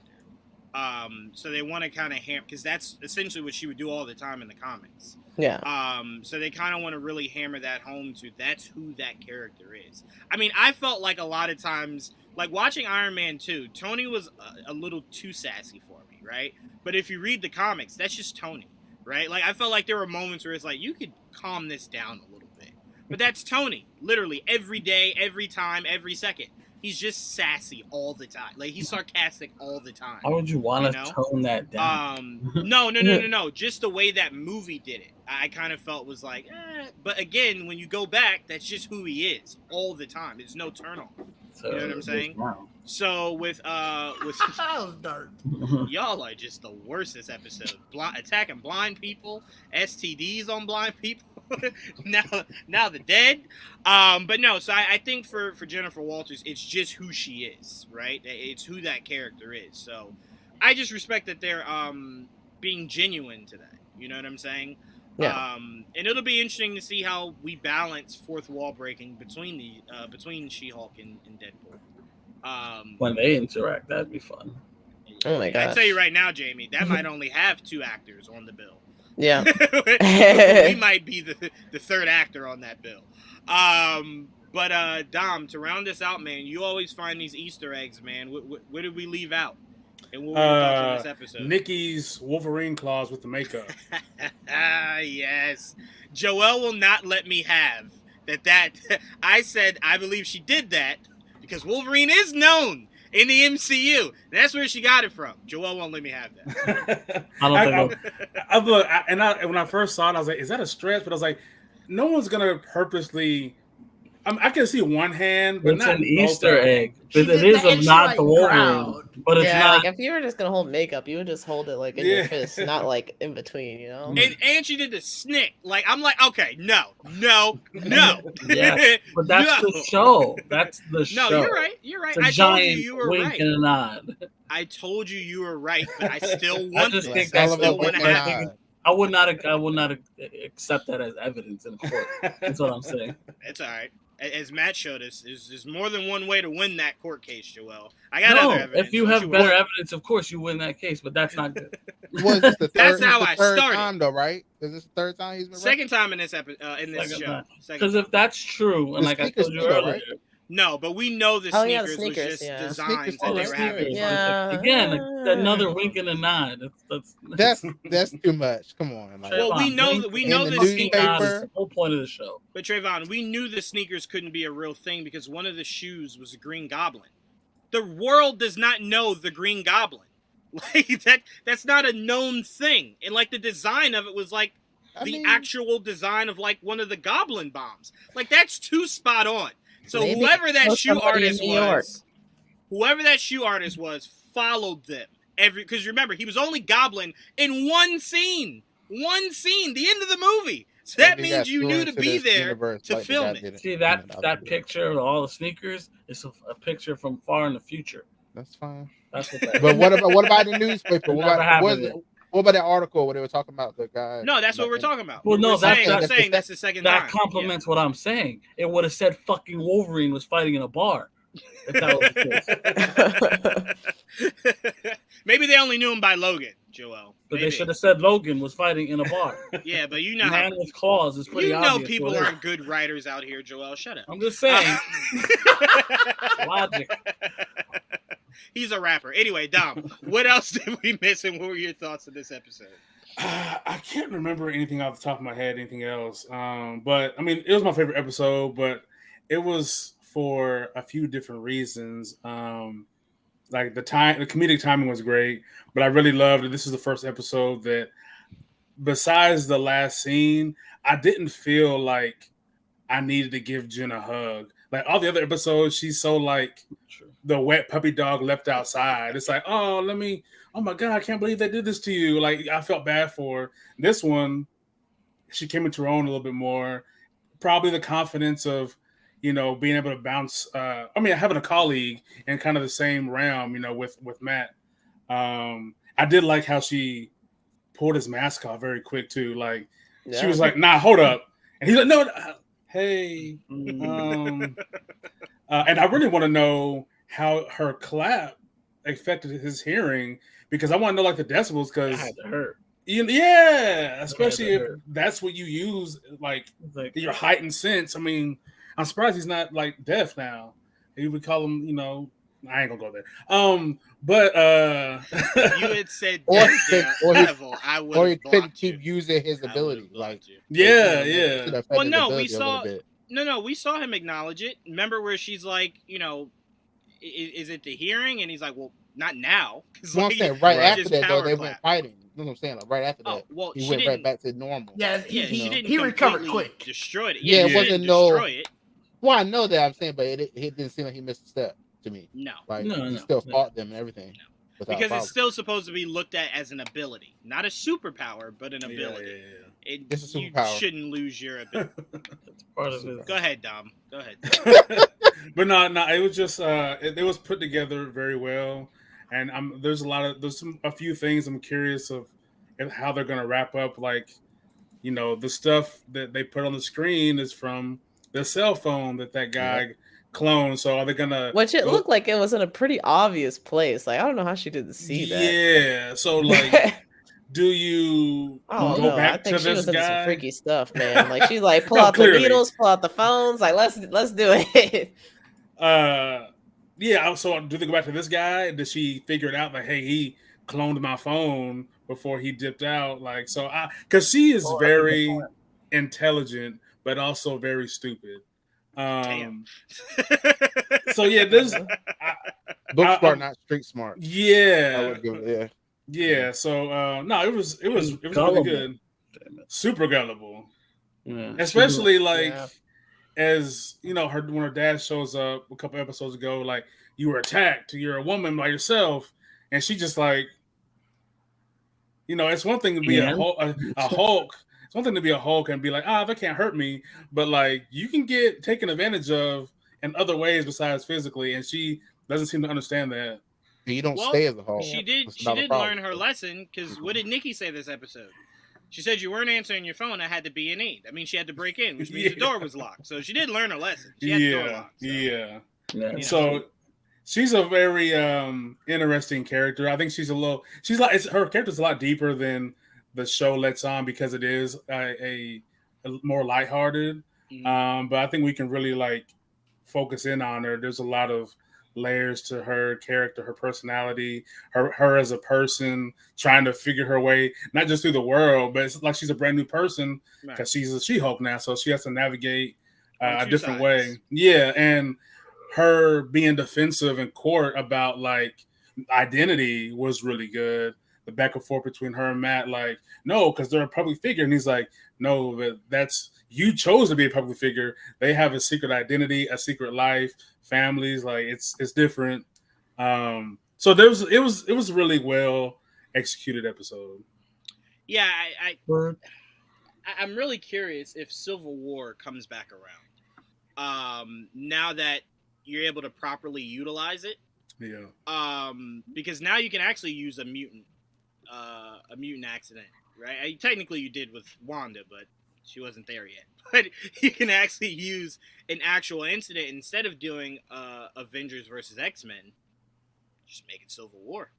So they want to kind of hamper, because that's essentially what she would do all the time in the comics. Yeah. So they kind of want to really hammer that home to that's who that character is. I mean, I felt like a lot of times, like watching Iron Man 2, Tony was a little too sassy for me, right? But if you read the comics, that's just Tony, right? Like I felt like there were moments where it's like, you could calm this down a little bit. But that's Tony, literally every day, every time, every second. He's just sassy all the time. Like he's sarcastic all the time. How would you want to tone that down? No. Just the way that movie did it, I kind of felt was like, But again, when you go back, that's just who he is all the time. There's no turn off. So, you know what I'm saying? Wow. So with that was dark. Y'all are just the worst this episode. Attacking blind people, STDs on blind people. now the dead. But no, so I think for Jennifer Walters, it's just who she is, right? It's who that character is. So I just respect that they're being genuine to that. You know what I'm saying? Yeah. And it'll be interesting to see how we balance fourth wall breaking between She-Hulk and Deadpool. When they interact, that'd be fun. Oh my god! I tell you right now, Jamie, that might only have 2 actors on the bill. Yeah. We might be the third actor on that bill. But Dom, to round this out, man, you always find these Easter eggs, man. What did we leave out? And what were your thoughts on this episode? Nikki's Wolverine claws with the makeup. Yes. Joelle will not let me have that. I said I believe she did that because Wolverine is known in the MCU. That's where she got it from. Joelle won't let me have that. When I first saw it, I was like, is that a stretch? But I was like, no one's going to purposely... I can see one hand, but it's not an Easter egg. But it is a nod to Wolverine. But it's not. Like if you were just gonna hold makeup, you would just hold it like in your fist, not like in between, you know. And she did the snick. Like I'm like, okay, no. Yeah, but that's the show. That's the show. No, you're right. It's a giant you were wink and a nod. I told you were right, but I still want this. I would not accept that as evidence in court. That's what I'm saying. It's all right. As Matt showed us, there's more than one way to win that court case, Joelle. I got other evidence. If you have better evidence, of course you win that case, but that's not good. That's how I started. Time, though, right? Is this the third time he's been second time in this episode in this show? Because if that's true, and like I told you earlier, right? No, but we know the sneakers was just designs that they were having. Yeah. Again, another wink and a nod. That's too much. Come on. Like, well, we know the sneakers. The whole point of the show. But Trayvon, we knew the sneakers couldn't be a real thing because one of the shoes was a Green Goblin. The world does not know the Green Goblin. Like that's not a known thing. And like the design of it was like the actual design of like one of the Goblin bombs. Like that's too spot on. So whoever that shoe artist was, followed them because remember he was only Goblin in one scene, the end of the movie. So that means you knew to be there to film it. See that picture of all the sneakers is a picture from far in the future. That's fine. That's what that But what about the newspaper? What about that article where they were talking about the guy? No, that's what we're talking about. Well, no, I'm saying that's the second time. That complements what I'm saying. It would have said fucking Wolverine was fighting in a bar. If that was the case. Maybe they only knew him by Logan, Joelle. But they should have said Logan was fighting in a bar. Yeah, but you know Man with claws is pretty obvious. You know people aren't good writers out here, Joelle. Shut up. I'm just saying. Logic. He's a rapper. Anyway, Dom, what else did we miss and what were your thoughts on this episode? I can't remember anything off the top of my head, anything else. But, I mean, it was my favorite episode, but it was for a few different reasons. Like the comedic timing was great, but I really loved it. This is the first episode that, besides the last scene, I didn't feel like I needed to give Jen a hug. Like all the other episodes, she's so like the wet puppy dog left outside. It's like, oh my God, I can't believe they did this to you. Like I felt bad for her. This one, she came into her own a little bit more. Probably the confidence of, being able to bounce. Having a colleague in kind of the same realm, with Matt. I did like how she pulled his mask off very quick too. Like she was like, "Nah, hold up," and he's like, "No, hey." And I really want to know how her clap affected his hearing because I want to know like the decibels because it had to hurt. Yeah, especially if that's what you use, like your heightened sense. I mean, I'm surprised he's not like deaf now. He would call him, you know. I ain't gonna go there. But if you had said level, I would. Or he couldn't keep using his ability. Like, yeah. Well, no, we saw. No, we saw him acknowledge it. Remember where she's like, you know, is it the hearing? And he's like, well, not now. Well, I'm saying right after that, though, they went fighting. You know what I'm saying? Like, right after that, he went right back to normal. Yeah, he recovered quick. Destroyed it. Yeah, it wasn't destroy it. Well, I know that I'm saying, but it didn't seem like he missed a step to me. No. Like, he still fought them and everything. Because it's still supposed to be looked at as an ability. Not a superpower, but an ability. It's a You superpower. shouldn't lose your ability. Go ahead, Dom. Go ahead. But no, it was just it was put together very well, and there's a few things I'm curious of how they're gonna wrap up. Like, you know, the stuff that they put on the screen is from the cell phone that guy cloned. So are they gonna? Which it looked like it was in a pretty obvious place. Like, I don't know how she didn't see that. Yeah. So like. Do you go back to this guy? Some freaky stuff, man. Like she's like, pull out the needles, pull out the phones. Like, let's do it. Yeah. So do they go back to this guy? Did she figure it out? Like, hey, he cloned my phone before he dipped out. Like, so because she is very intelligent, but also very stupid. Damn. So yeah, this book smart, not street smart. Yeah. I would give it, Yeah, so no, it was really good. Super gullible. Yeah. Especially as you know, when her dad shows up a couple episodes ago, like, you were attacked, you're a woman by yourself, and she just like, you know, it's one thing to be a Hulk. It's one thing to be a Hulk and be like, they can't hurt me, but like, you can get taken advantage of in other ways besides physically, and she doesn't seem to understand that. You don't stay as a Hulk. She did learn her lesson, because what did Nikki say this episode? She said you weren't answering your phone. I had to be in need. That means she had to break in, which means the door was locked. So she did learn her lesson. She had the door locked. So. So she's a very interesting character. I think her character's a lot deeper than the show lets on, because it is a more lighthearted. Mm-hmm. But I think we can really like focus in on her. There's a lot of layers to her character, her personality, her as a person trying to figure her way, not just through the world, but it's like she's a brand new person because she's a She-Hulk now, so she has to navigate a different way. Yeah, and her being defensive in court about like identity was really good. The back and forth between her and Matt, like, no, because they're a public figure, and he's like, no, that's you chose to be a public figure. They have a secret identity, a secret life, families. Like, it's different. So it was a really well executed episode. Yeah, I'm really curious if Civil War comes back around. Now that you're able to properly utilize it. Yeah. Because now you can actually use a mutant accident, right? Technically you did with Wanda, but she wasn't there yet. But you can actually use an actual incident instead of doing Avengers versus X-Men. Just make it Civil War,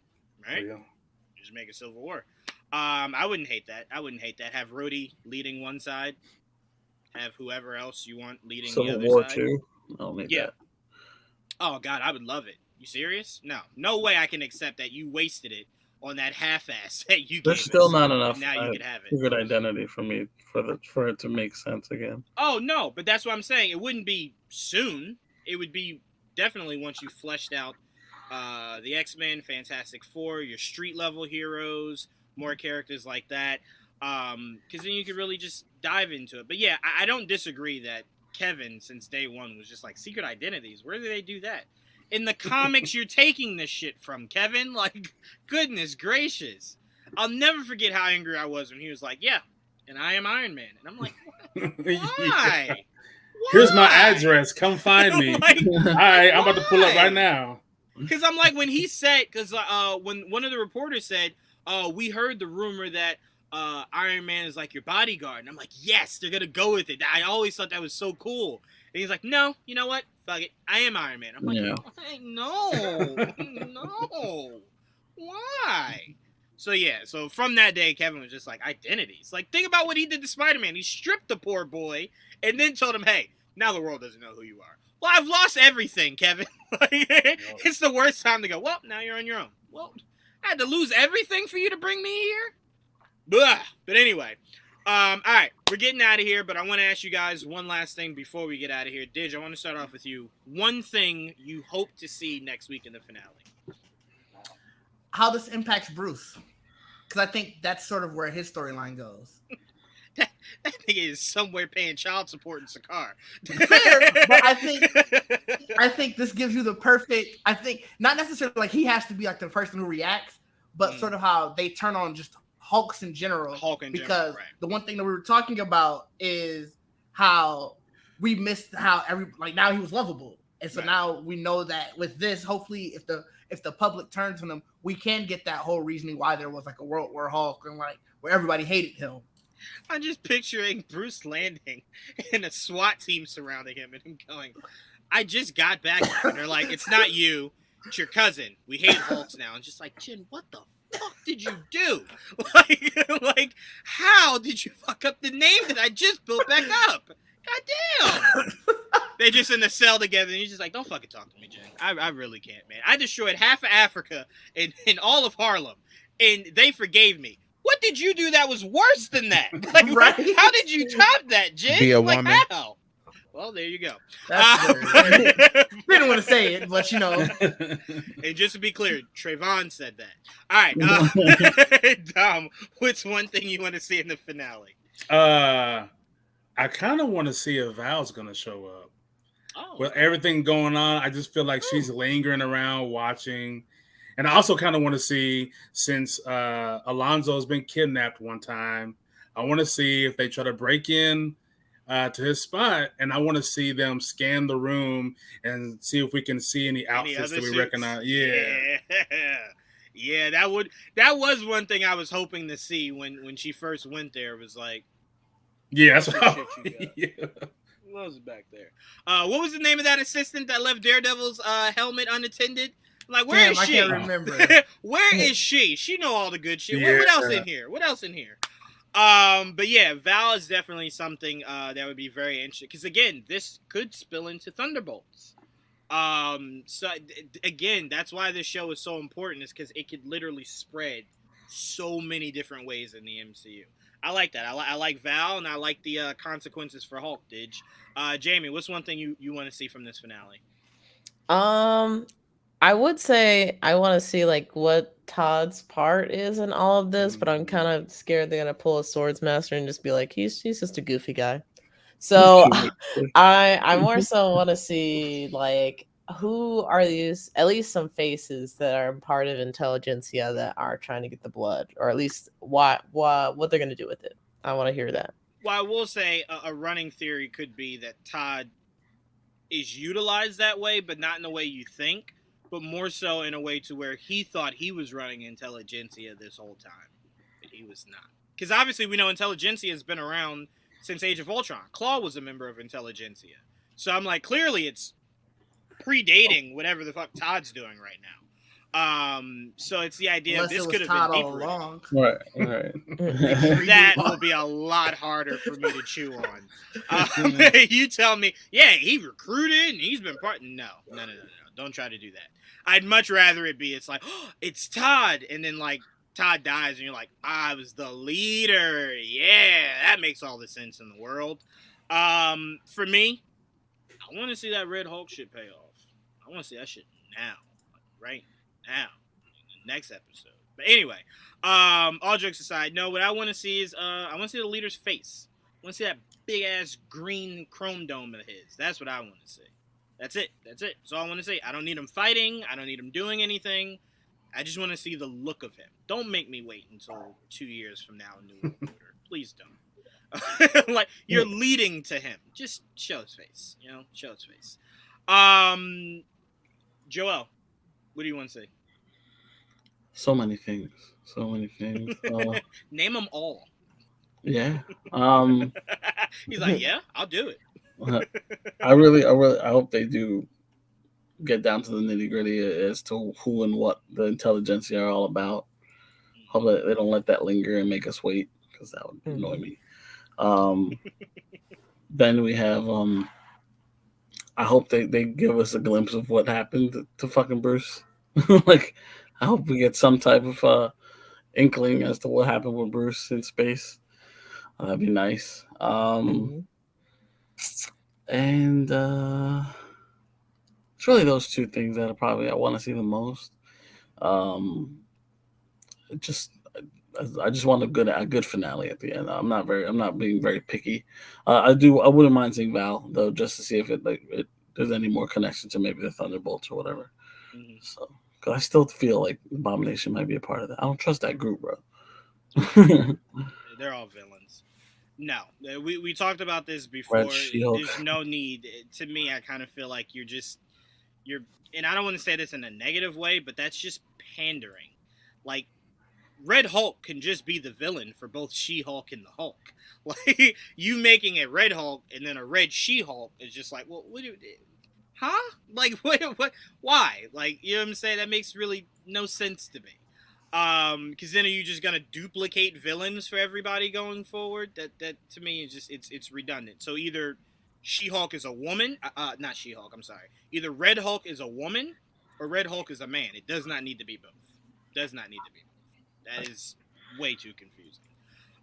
right? Yeah. Just make it Civil War. I wouldn't hate that. Have Rhodey leading one side. Have whoever else you want leading Civil the other War side. Too. I'll make that. Oh God, I would love it. You serious? No way I can accept that you wasted it on that half-ass that you. There's still not enough. Now you could have it. Good identity for me for it to make sense again. Oh no, but that's what I'm saying. It wouldn't be soon. It would be definitely once you fleshed out the X-Men, Fantastic Four, your street level heroes, more characters like that. Because then you could really just dive into it. But yeah, I don't disagree that Kevin, since day one, was just like, secret identities. Where do they do that? In the comics you're taking this shit from, Kevin. Like, goodness gracious. I'll never forget how angry I was when he was like, yeah, and I am Iron Man. And I'm like, why? Yeah. Here's my address. Come find me. Like, all right, I'm about to pull up right now. Because I'm like, when he said, because when one of the reporters said, we heard the rumor that Iron Man is like your bodyguard. And I'm like, yes, they're going to go with it. I always thought that was so cool. And he's like, no, you know what? Fuck it. I am Iron Man. I'm like, no. Why? So from that day, Kevin was just like, identities. Like, think about what he did to Spider-Man. He stripped the poor boy and then told him, hey, now the world doesn't know who you are. Well, I've lost everything, Kevin. It's the worst time to go, well, now you're on your own. Well, I had to lose everything for you to bring me here? Blah. But anyway, all right, we're getting out of here, but I want to ask you guys one last thing before we get out of here. Didge, I want to start off with you. One thing you hope to see next week in the finale. How this impacts Bruce. Because I think that's sort of where his storyline goes. That nigga is somewhere paying child support in Sakaar. Fair, but I think this gives you the perfect. I think not necessarily like he has to be like the person who reacts, but sort of how they turn on just Hulks in general. Because the one thing that we were talking about is how we missed how now he was lovable, and so now we know that with this, hopefully, if the public turns on him, we can get that whole reasoning why there was like a World War Hulk and like where everybody hated him. I'm just picturing Bruce landing and a SWAT team surrounding him and him going, I just got back. And they're like, it's not you, it's your cousin. We hate Hulks now. And just like, Jin, what the fuck did you do? Like, how did you fuck up the name that I just built back up? God damn. They're just in the cell together and he's just like, don't fucking talk to me, Jin. I really can't, man. I destroyed half of Africa and all of Harlem and they forgave me. What did you do that was worse than that? Like, right? How did you top that, Jin? Be a like, woman. How? Well, there you go. Didn't want to say it, but you know. And just to be clear, Trayvon said that. All right, Dom, what's one thing you want to see in the finale? I kind of want to see if Val's going to show up. Oh. With everything going on, I just feel like she's lingering around watching. And I also kind of want to see, since Alonzo's been kidnapped one time, I want to see if they try to break in to his spot, and I want to see them scan the room and see if we can see any outfits that we recognize. Yeah, that was one thing I was hoping to see when she first went there. Was like, yeah, that's what Who else is back there? What was the name of that assistant that left Daredevil's helmet unattended? Like, where is she? I can't remember. Where is she? She know all the good shit. Yeah. What else in here? What else in here? But yeah, Val is definitely something that would be very interesting. Because again, this could spill into Thunderbolts. So again, that's why this show is so important. Is because it could literally spread so many different ways in the MCU. I like that. I like Val, and I like the consequences for Hulk. Didge. Jamie, what's one thing you want to see from this finale? I would say I want to see like what Todd's part is in all of this, but I'm kind of scared they're gonna pull a Swords Master and just be like, he's just a goofy guy. So I more so want to see like who are these, at least some faces that are part of Intelligentsia that are trying to get the blood, or at least what they're gonna do with it. I want to hear that. Well, I will say a running theory could be that Todd is utilized that way, but not in the way you think. But more so in a way to where he thought he was running Intelligentsia this whole time, but he was not. Because obviously we know Intelligentsia has been around since Age of Ultron. Claw was a member of Intelligentsia. So I'm like, clearly it's predating whatever the fuck Todd's doing right now. So it's the idea this could have been deeper. Right. That will be a lot harder for me to chew on. You tell me, yeah, he recruited and he's been part. No. Don't try to do that. I'd much rather it be, it's like, oh, it's Todd. And then, like, Todd dies, and you're like, I was the leader. Yeah, that makes all the sense in the world. For me, I want to see that Red Hulk shit pay off. I want to see that shit now. Like, right now. In the next episode. But anyway, all jokes aside, no, what I want to see is, I want to see the leader's face. I want to see that big-ass green chrome dome of his. That's what I want to see. That's it. That's all I want to say. I don't need him fighting. I don't need him doing anything. I just want to see the look of him. Don't make me wait until 2 years from now in New World Order. Please don't. Like, you're leading to him. Just show his face. Show his face. Joel, what do you want to say? So many things. Name them all. Yeah. He's like, yeah, I'll do it. I hope they do get down to the nitty gritty as to who and what the Intelligentsia are all about. Hope that they don't let that linger and make us wait, because that would annoy me. Then we have I hope they give us a glimpse of what happened to fucking Bruce. Like, I hope we get some type of inkling as to what happened with Bruce in space. That'd be nice. And it's really those two things that I want to see the most. I just want a good finale at the end. I'm not being very picky. I wouldn't mind seeing Val though, just to see if there's any more connection to maybe the Thunderbolts or whatever. So, because I still feel like Abomination might be a part of that. I don't trust that group, bro. They're all villains. No, we talked about this before. There's no need. To me, I kind of feel like you're, and I don't want to say this in a negative way, but that's just pandering. Like, Red Hulk can just be the villain for both She-Hulk and the Hulk. Like, you making a Red Hulk and then a Red She-Hulk is just like, well, huh? Like, what? Why? Like, you know what I'm saying? That makes really no sense to me. Because then are you just gonna duplicate villains for everybody going forward? That to me is just it's redundant. So either She-Hulk is a woman, not She-Hulk. I'm sorry. Either Red Hulk is a woman or Red Hulk is a man. It does not need to be both. Does not need to be both. That is way too confusing.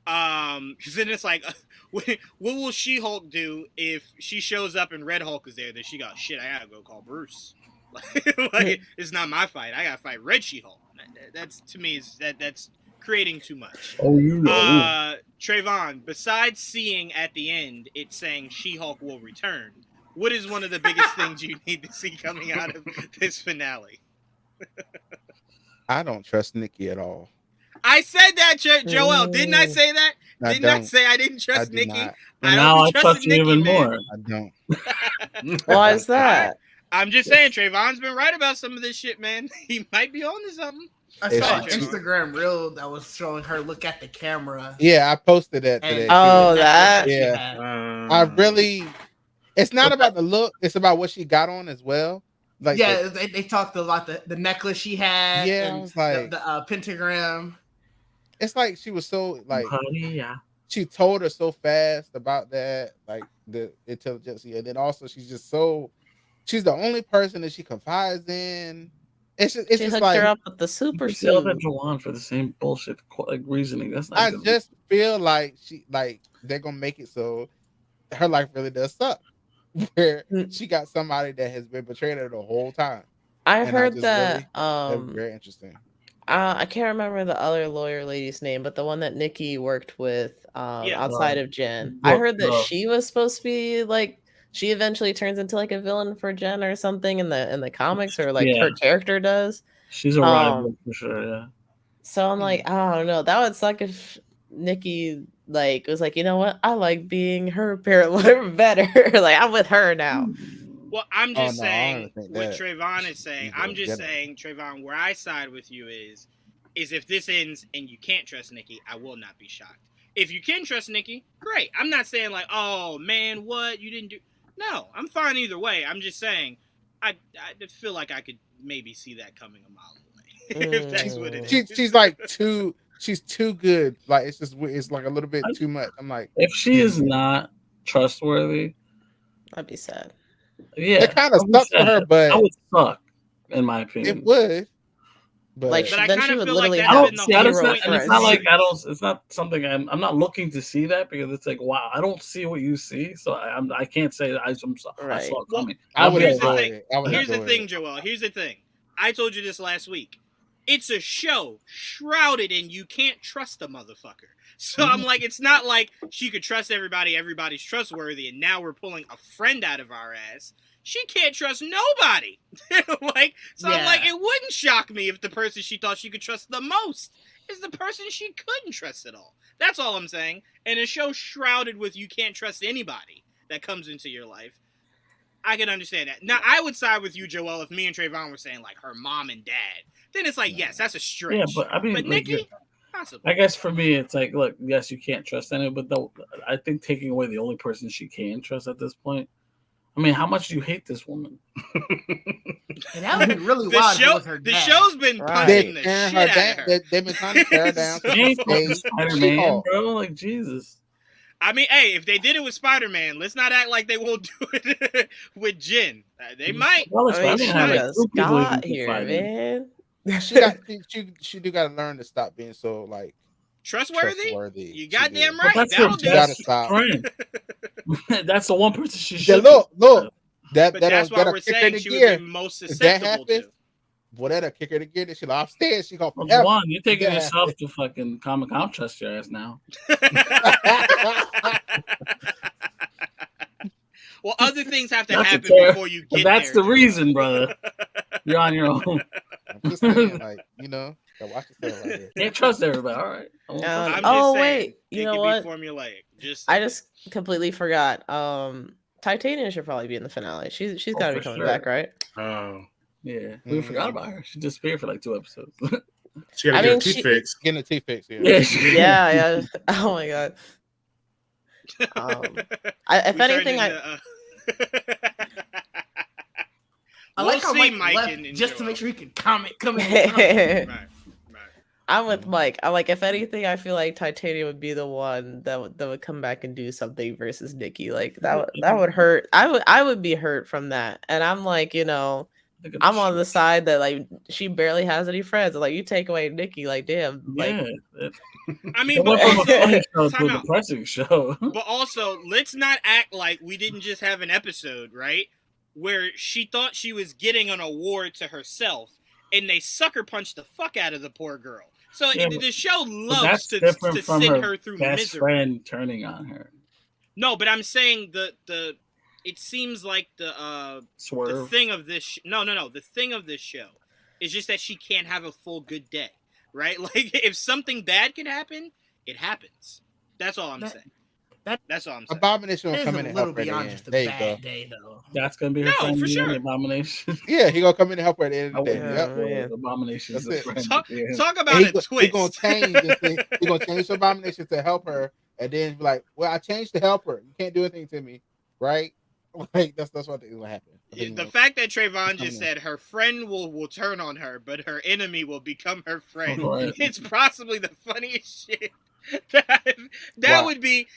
Because then it's like, what will She-Hulk do if she shows up and Red Hulk is there? Then she goes, shit, I gotta go call Bruce. Like, it's not my fight. I gotta fight Red She-Hulk. That's, to me, that's creating too much. Oh, you know. Trayvon, besides seeing at the end it saying She-Hulk will return, what is one of the biggest things you need to see coming out of this finale? I don't trust Nikki at all. I said that, Joel. Didn't I say that? Didn't I say I didn't trust Nikki? I trust you even more. I don't. Why is that? I'm just saying, Trayvon's been right about some of this shit, man. He might be on to something. I saw an Instagram reel that was showing her look at the camera. Yeah, I posted that today. Oh, that? Yeah. I really, it's not about the look, it's about what she got on as well. Like, yeah, they talked about the necklace she had. Yeah, I was like, the pentagram. It's like she was so like, she told her so fast about that, like the intelligence, and then also she's the only person that she confides in. It's just like, her up with the super suit. Sell that Jawan for the same bullshit like reasoning. That's not. I just feel like they're gonna make it so her life really does suck, where she got somebody that has been betrayed her the whole time. I heard that. Really, very interesting. I can't remember the other lawyer lady's name, but the one that Nikki worked with outside of Jen. I heard that she was supposed to be like, she eventually turns into like a villain for Jen or something in the comics, or like her character does. She's a rival for sure, yeah. So I'm like, I don't know. That would suck if Nikki like was like, you know what? I like being her parent better. Like, I'm with her now. Well, I'm just saying what Trayvon is saying. I'm just saying, Trayvon, where I side with you is if this ends and you can't trust Nikki, I will not be shocked. If you can trust Nikki, great. I'm not saying like, oh man, what you didn't do. No, I'm fine either way. I'm just saying, I feel like I could maybe see that coming a mile away. If that's what it is. She's like she's too good. Like, it's like a little bit too much. I'm like, if she is not trustworthy, I'd be sad. Yeah, it kind of sucks for her, but that would suck, in my opinion. It would. But I kind of feel like it's not something I'm not looking to see that, because it's like, wow, I don't see what you see, so I can't say that I saw it coming. Here's the thing, Joel. Here's the thing. I told you this last week. It's a show shrouded in you can't trust a motherfucker. So I'm like, it's not like she could trust everybody, everybody's trustworthy, and now we're pulling a friend out of our ass. She can't trust nobody. I'm like, it wouldn't shock me if the person she thought she could trust the most is the person she couldn't trust at all. That's all I'm saying. And a show shrouded with you can't trust anybody that comes into your life, I can understand that. Now, I would side with you, Joel, if me and Trayvon were saying, like, her mom and dad. Then it's like, yes, that's a stretch. Yeah, but I mean, but Nikki, possibly. I guess for me, it's like, look, yes, you can't trust anyone, but I think taking away the only person she can trust at this point, I mean, how much do you hate this woman? And that would be really wild. The show's been punching the shit out of her. They've been trying to tear her down. Spider-Man, bro. Like, Jesus. I mean, hey, if they did it with Spider-Man, let's not act like they won't do it with Jin. They might. Well, Scott here, man. She do got to learn to stop being so like trustworthy. You goddamn right. That'll do. Gotta stop. That's the one person she should. Look. That's why we're saying she would be most susceptible to. Boy, that'll kick her to gear. She'll upstairs. She gonna Juwan, you're taking yourself to fucking Comic Con. Trust your ass now. Well, other things have to happen before you get there. That's the reason, brother. You're on your own. I'm just saying, like, watch yourself right here. Can't trust everybody. All right. I'm just saying, wait. You know what? Formulaic. I just completely forgot. Titania should probably be in the finale. She's got to be coming back, right? Oh. Yeah, we forgot about her. She disappeared for like 2 episodes. She got to get her teeth fixed. Getting a teeth fixed. Yeah. Oh my god. If anything, I like how Mike left just to make sure he can comment. Right. I'm with Mike. If anything, I feel like Titania would be the one that would come back and do something versus Nikki. Like that would hurt. I would be hurt from that. And I'm like, I'm on the side that like she barely has any friends. Like you take away Nikki, like damn. Like, I mean, but also, to a depressing show. But also, let's not act like we didn't just have an episode, right, where she thought she was getting an award to herself, and they sucker punched the fuck out of the poor girl. So the show loves to send her through best misery. Friend turning on her. No, but I'm saying the it seems like the thing of this the thing of this show is just that she can't have a full good day, right? Like if something bad can happen, it happens. That's all I'm saying. That's all I'm saying. Abomination will come in and help her. Beyond just a bad day, though. That's gonna be her friend. For sure. Abomination. Yeah, he gonna come in and help her at the end of the day. Yep. Abomination is a friend. Talk about a twist. He gonna change this thing. He gonna change the Abomination to help her, and then be like, "Well, I changed to help her. You can't do anything to me, right?" Like that's what I think will happen. The fact that Trayvon just said her friend will turn on her, but her enemy will become her friend. Right. It's possibly the funniest shit. That would be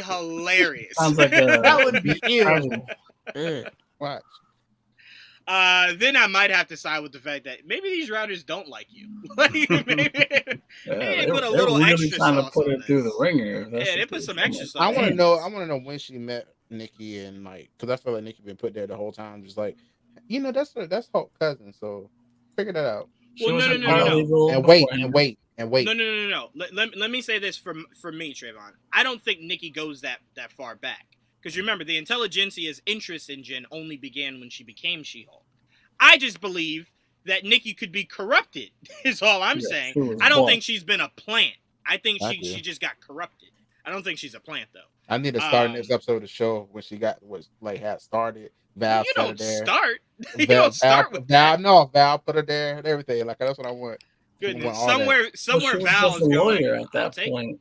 hilarious. Sounds like that would be evil. Watch. Then I might have to side with the fact that maybe these routers don't like you. Like maybe they put a little really extra trying sauce to put on it this. through the ringer. Yeah, they put some extra sauce. I want to know when she met Nikki and like, because I feel like Nikki been put there the whole time, just like, that's Hulk's cousin, so figure that out. Well, no. And wait. No. Let me say this for me, Trayvon. I don't think Nikki goes that far back. Because remember, the Intelligentsia's interest in Jin only began when she became She-Hulk. I just believe that Nikki could be corrupted, is all I'm saying. I don't think she's been a plant. I think she just got corrupted. I don't think she's a plant, though. I need to start next episode of the show when she had started. Val, you don't start. You don't start with Val. No, Val put her there and everything. Like that's what I want. Goodness, somewhere Val is going at that point.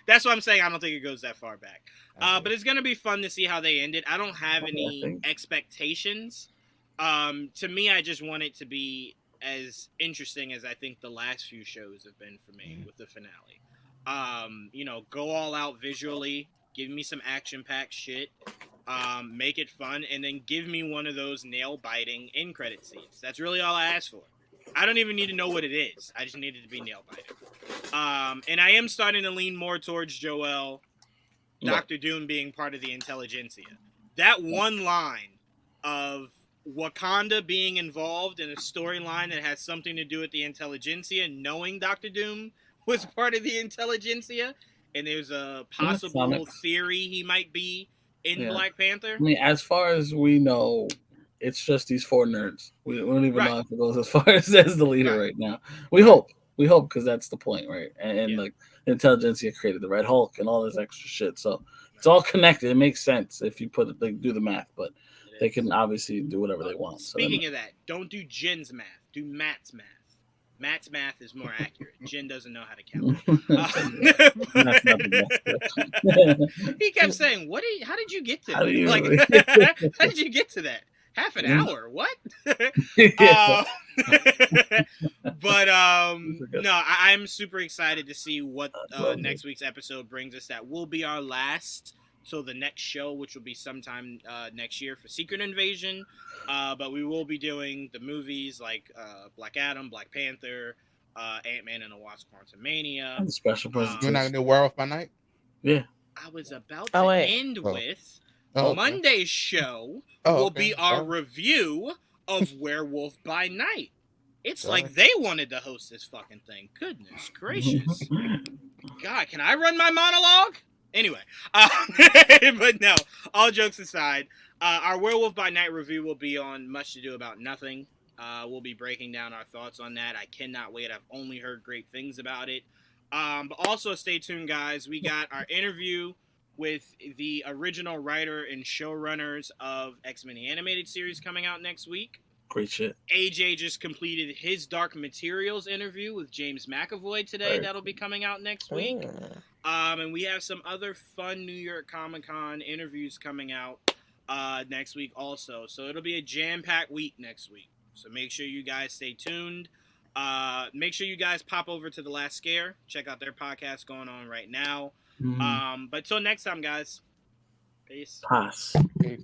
That's what I'm saying. I don't think it goes that far back. But it's gonna be fun to see how they end it. I don't have any expectations. To me, I just want it to be as interesting as I think the last few shows have been for me with the finale. Go all out visually, give me some action-packed shit, make it fun, and then give me one of those nail-biting end-credit scenes. That's really all I asked for. I don't even need to know what it is. I just need it to be nail-biting. And I am starting to lean more towards Joel, Dr. Doom being part of the Intelligentsia. That one line of Wakanda being involved in a storyline that has something to do with the Intelligentsia, knowing Dr. Doom was part of the Intelligentsia, and there's a possible theory he might be in Black Panther. I mean, as far as we know, it's just these 4 nerds. We don't even know if it goes as far as the leader right now. We hope because that's the point, right? And like the Intelligentsia created the Red Hulk and all this extra shit, so it's all connected. It makes sense if you do the math, but they can obviously do whatever they want. Speaking of that, don't do Jin's math. Do Matt's math. Matt's math is more accurate. Jen doesn't know how to count. He kept saying, how did you get to that? How did you get to that? Half an hour? What? But no, I'm super excited to see what next week's episode brings us. That will be our last till the next show, which will be sometime next year for Secret Invasion. But we will be doing the movies like Black Adam, Black Panther, Ant-Man and the Wasp: Quantumania. Special presentation. You're not gonna do Werewolf by Night? Yeah. I was about to end with Monday's show will be our review of Werewolf by Night. It's like they wanted to host this fucking thing. Goodness gracious. God, can I run my monologue? Anyway, but no, all jokes aside, our Werewolf by Night review will be on Much Ado About Nothing. We'll be breaking down our thoughts on that. I cannot wait. I've only heard great things about it. But also stay tuned, guys. We got our interview with the original writer and showrunners of X-Men the Animated Series coming out next week. Great shit. AJ just completed his Dark Materials interview with James McAvoy today. Right. That'll be coming out next week. And we have some other fun New York Comic-Con interviews coming out next week also. So it'll be a jam-packed week next week. So make sure you guys stay tuned. Make sure you guys pop over to The Last Scare. Check out their podcast going on right now. But till next time, guys. Peace. Pass. Peace.